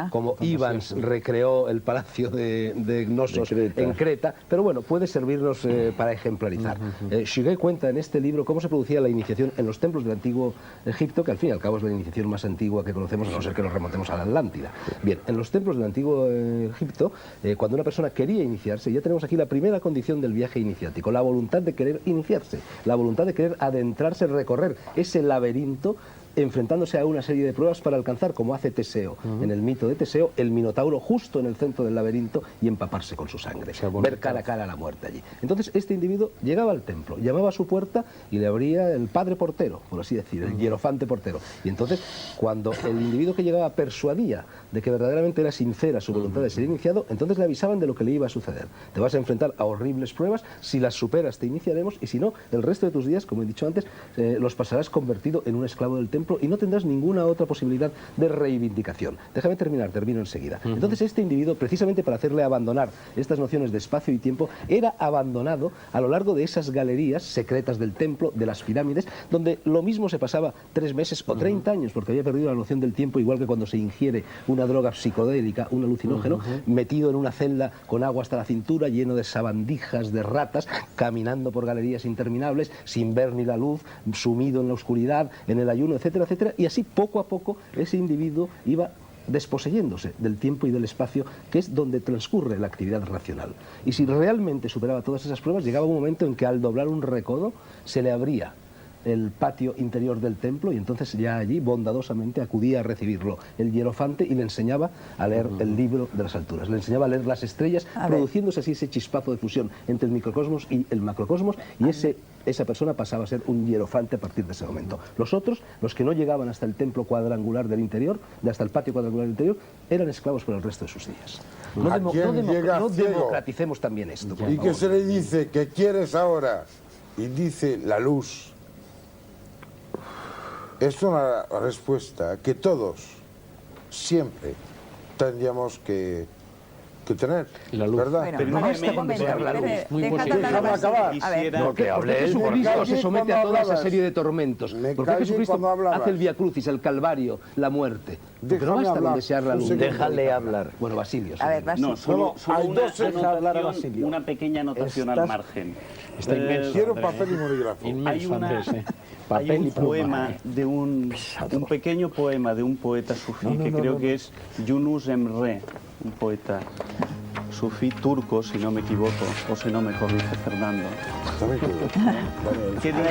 como Ivans recreó el palacio de Gnosos en Creta, pero bueno, puede servirnos para ejemplarizar. Chiguet cuenta en este libro cómo se producía la iniciación en los templos del antiguo Egipto, que al fin y al cabo es la iniciación más antigua que conocemos, a no ser que nos remontemos a la Atlántida. Bien, en los templos del antiguo Egipto, cuando una persona quería iniciarse, ya tenemos aquí la primera condición del viaje iniciático, la voluntad de querer iniciarse, la voluntad de querer adentrarse, recorrer ese laberinto, enfrentándose a una serie de pruebas para alcanzar, como hace Teseo, en el mito de Teseo, el Minotauro justo en el centro del laberinto y empaparse con su sangre, ver cara a cara a la muerte allí. Entonces este individuo llegaba al templo, llamaba a su puerta y le abría el padre portero, por así decir, el hierofante portero. Y entonces, cuando el individuo que llegaba persuadía de que verdaderamente era sincera su voluntad de ser iniciado, entonces le avisaban de lo que le iba a suceder. Te vas a enfrentar a horribles pruebas, si las superas te iniciaremos y si no, el resto de tus días, como he dicho antes, los pasarás convertido en un esclavo del templo y no tendrás ninguna otra posibilidad de reivindicación. Déjame termino enseguida. Entonces este individuo, precisamente para hacerle abandonar estas nociones de espacio y tiempo, era abandonado a lo largo de esas galerías secretas del templo, de las pirámides, donde lo mismo se pasaba 3 meses o 30 años, porque había perdido la noción del tiempo, igual que cuando se ingiere una droga psicodélica, un alucinógeno, metido en una celda con agua hasta la cintura, lleno de sabandijas, de ratas, caminando por galerías interminables, sin ver ni la luz, sumido en la oscuridad, en el ayuno, etcétera, etcétera, y así poco a poco ese individuo iba desposeyéndose del tiempo y del espacio, que es donde transcurre la actividad racional. Y si realmente superaba todas esas pruebas, llegaba un momento en que al doblar un recodo se le abría el patio interior del templo y entonces ya allí bondadosamente acudía a recibirlo el hierofante y le enseñaba a leer el libro de las alturas, le enseñaba a leer las estrellas, produciéndose así ese chispazo de fusión entre el microcosmos y el macrocosmos, y esa persona pasaba a ser un hierofante a partir de ese momento. Los otros, los que no llegaban hasta el templo cuadrangular del interior, hasta el patio cuadrangular del interior, eran esclavos por el resto de sus días. No democraticemos también esto. Y que se le dice, ¿qué quieres ahora? Y dice la luz. Es una respuesta que todos siempre tendríamos que tener, la luz. ¿verdad? Bueno, pero no basta con desear la luz. Muy positivo. Déjame acabar. No, que hable Jesucristo se somete a toda esa serie de tormentos. Porque Jesucristo hace el Vía Crucis, el Calvario, la muerte. Porque no basta con desear la luz. Déjale hablar. Bueno, Basilio. A ver, Basilio. No, solo una pequeña anotación al margen. Quiero papel y bolígrafo. Hay un poema de un pequeño poema de un poeta sufí que creo que es Yunus Emre, un poeta sufí turco, si no me equivoco, o si no me corrige Fernando. Que dice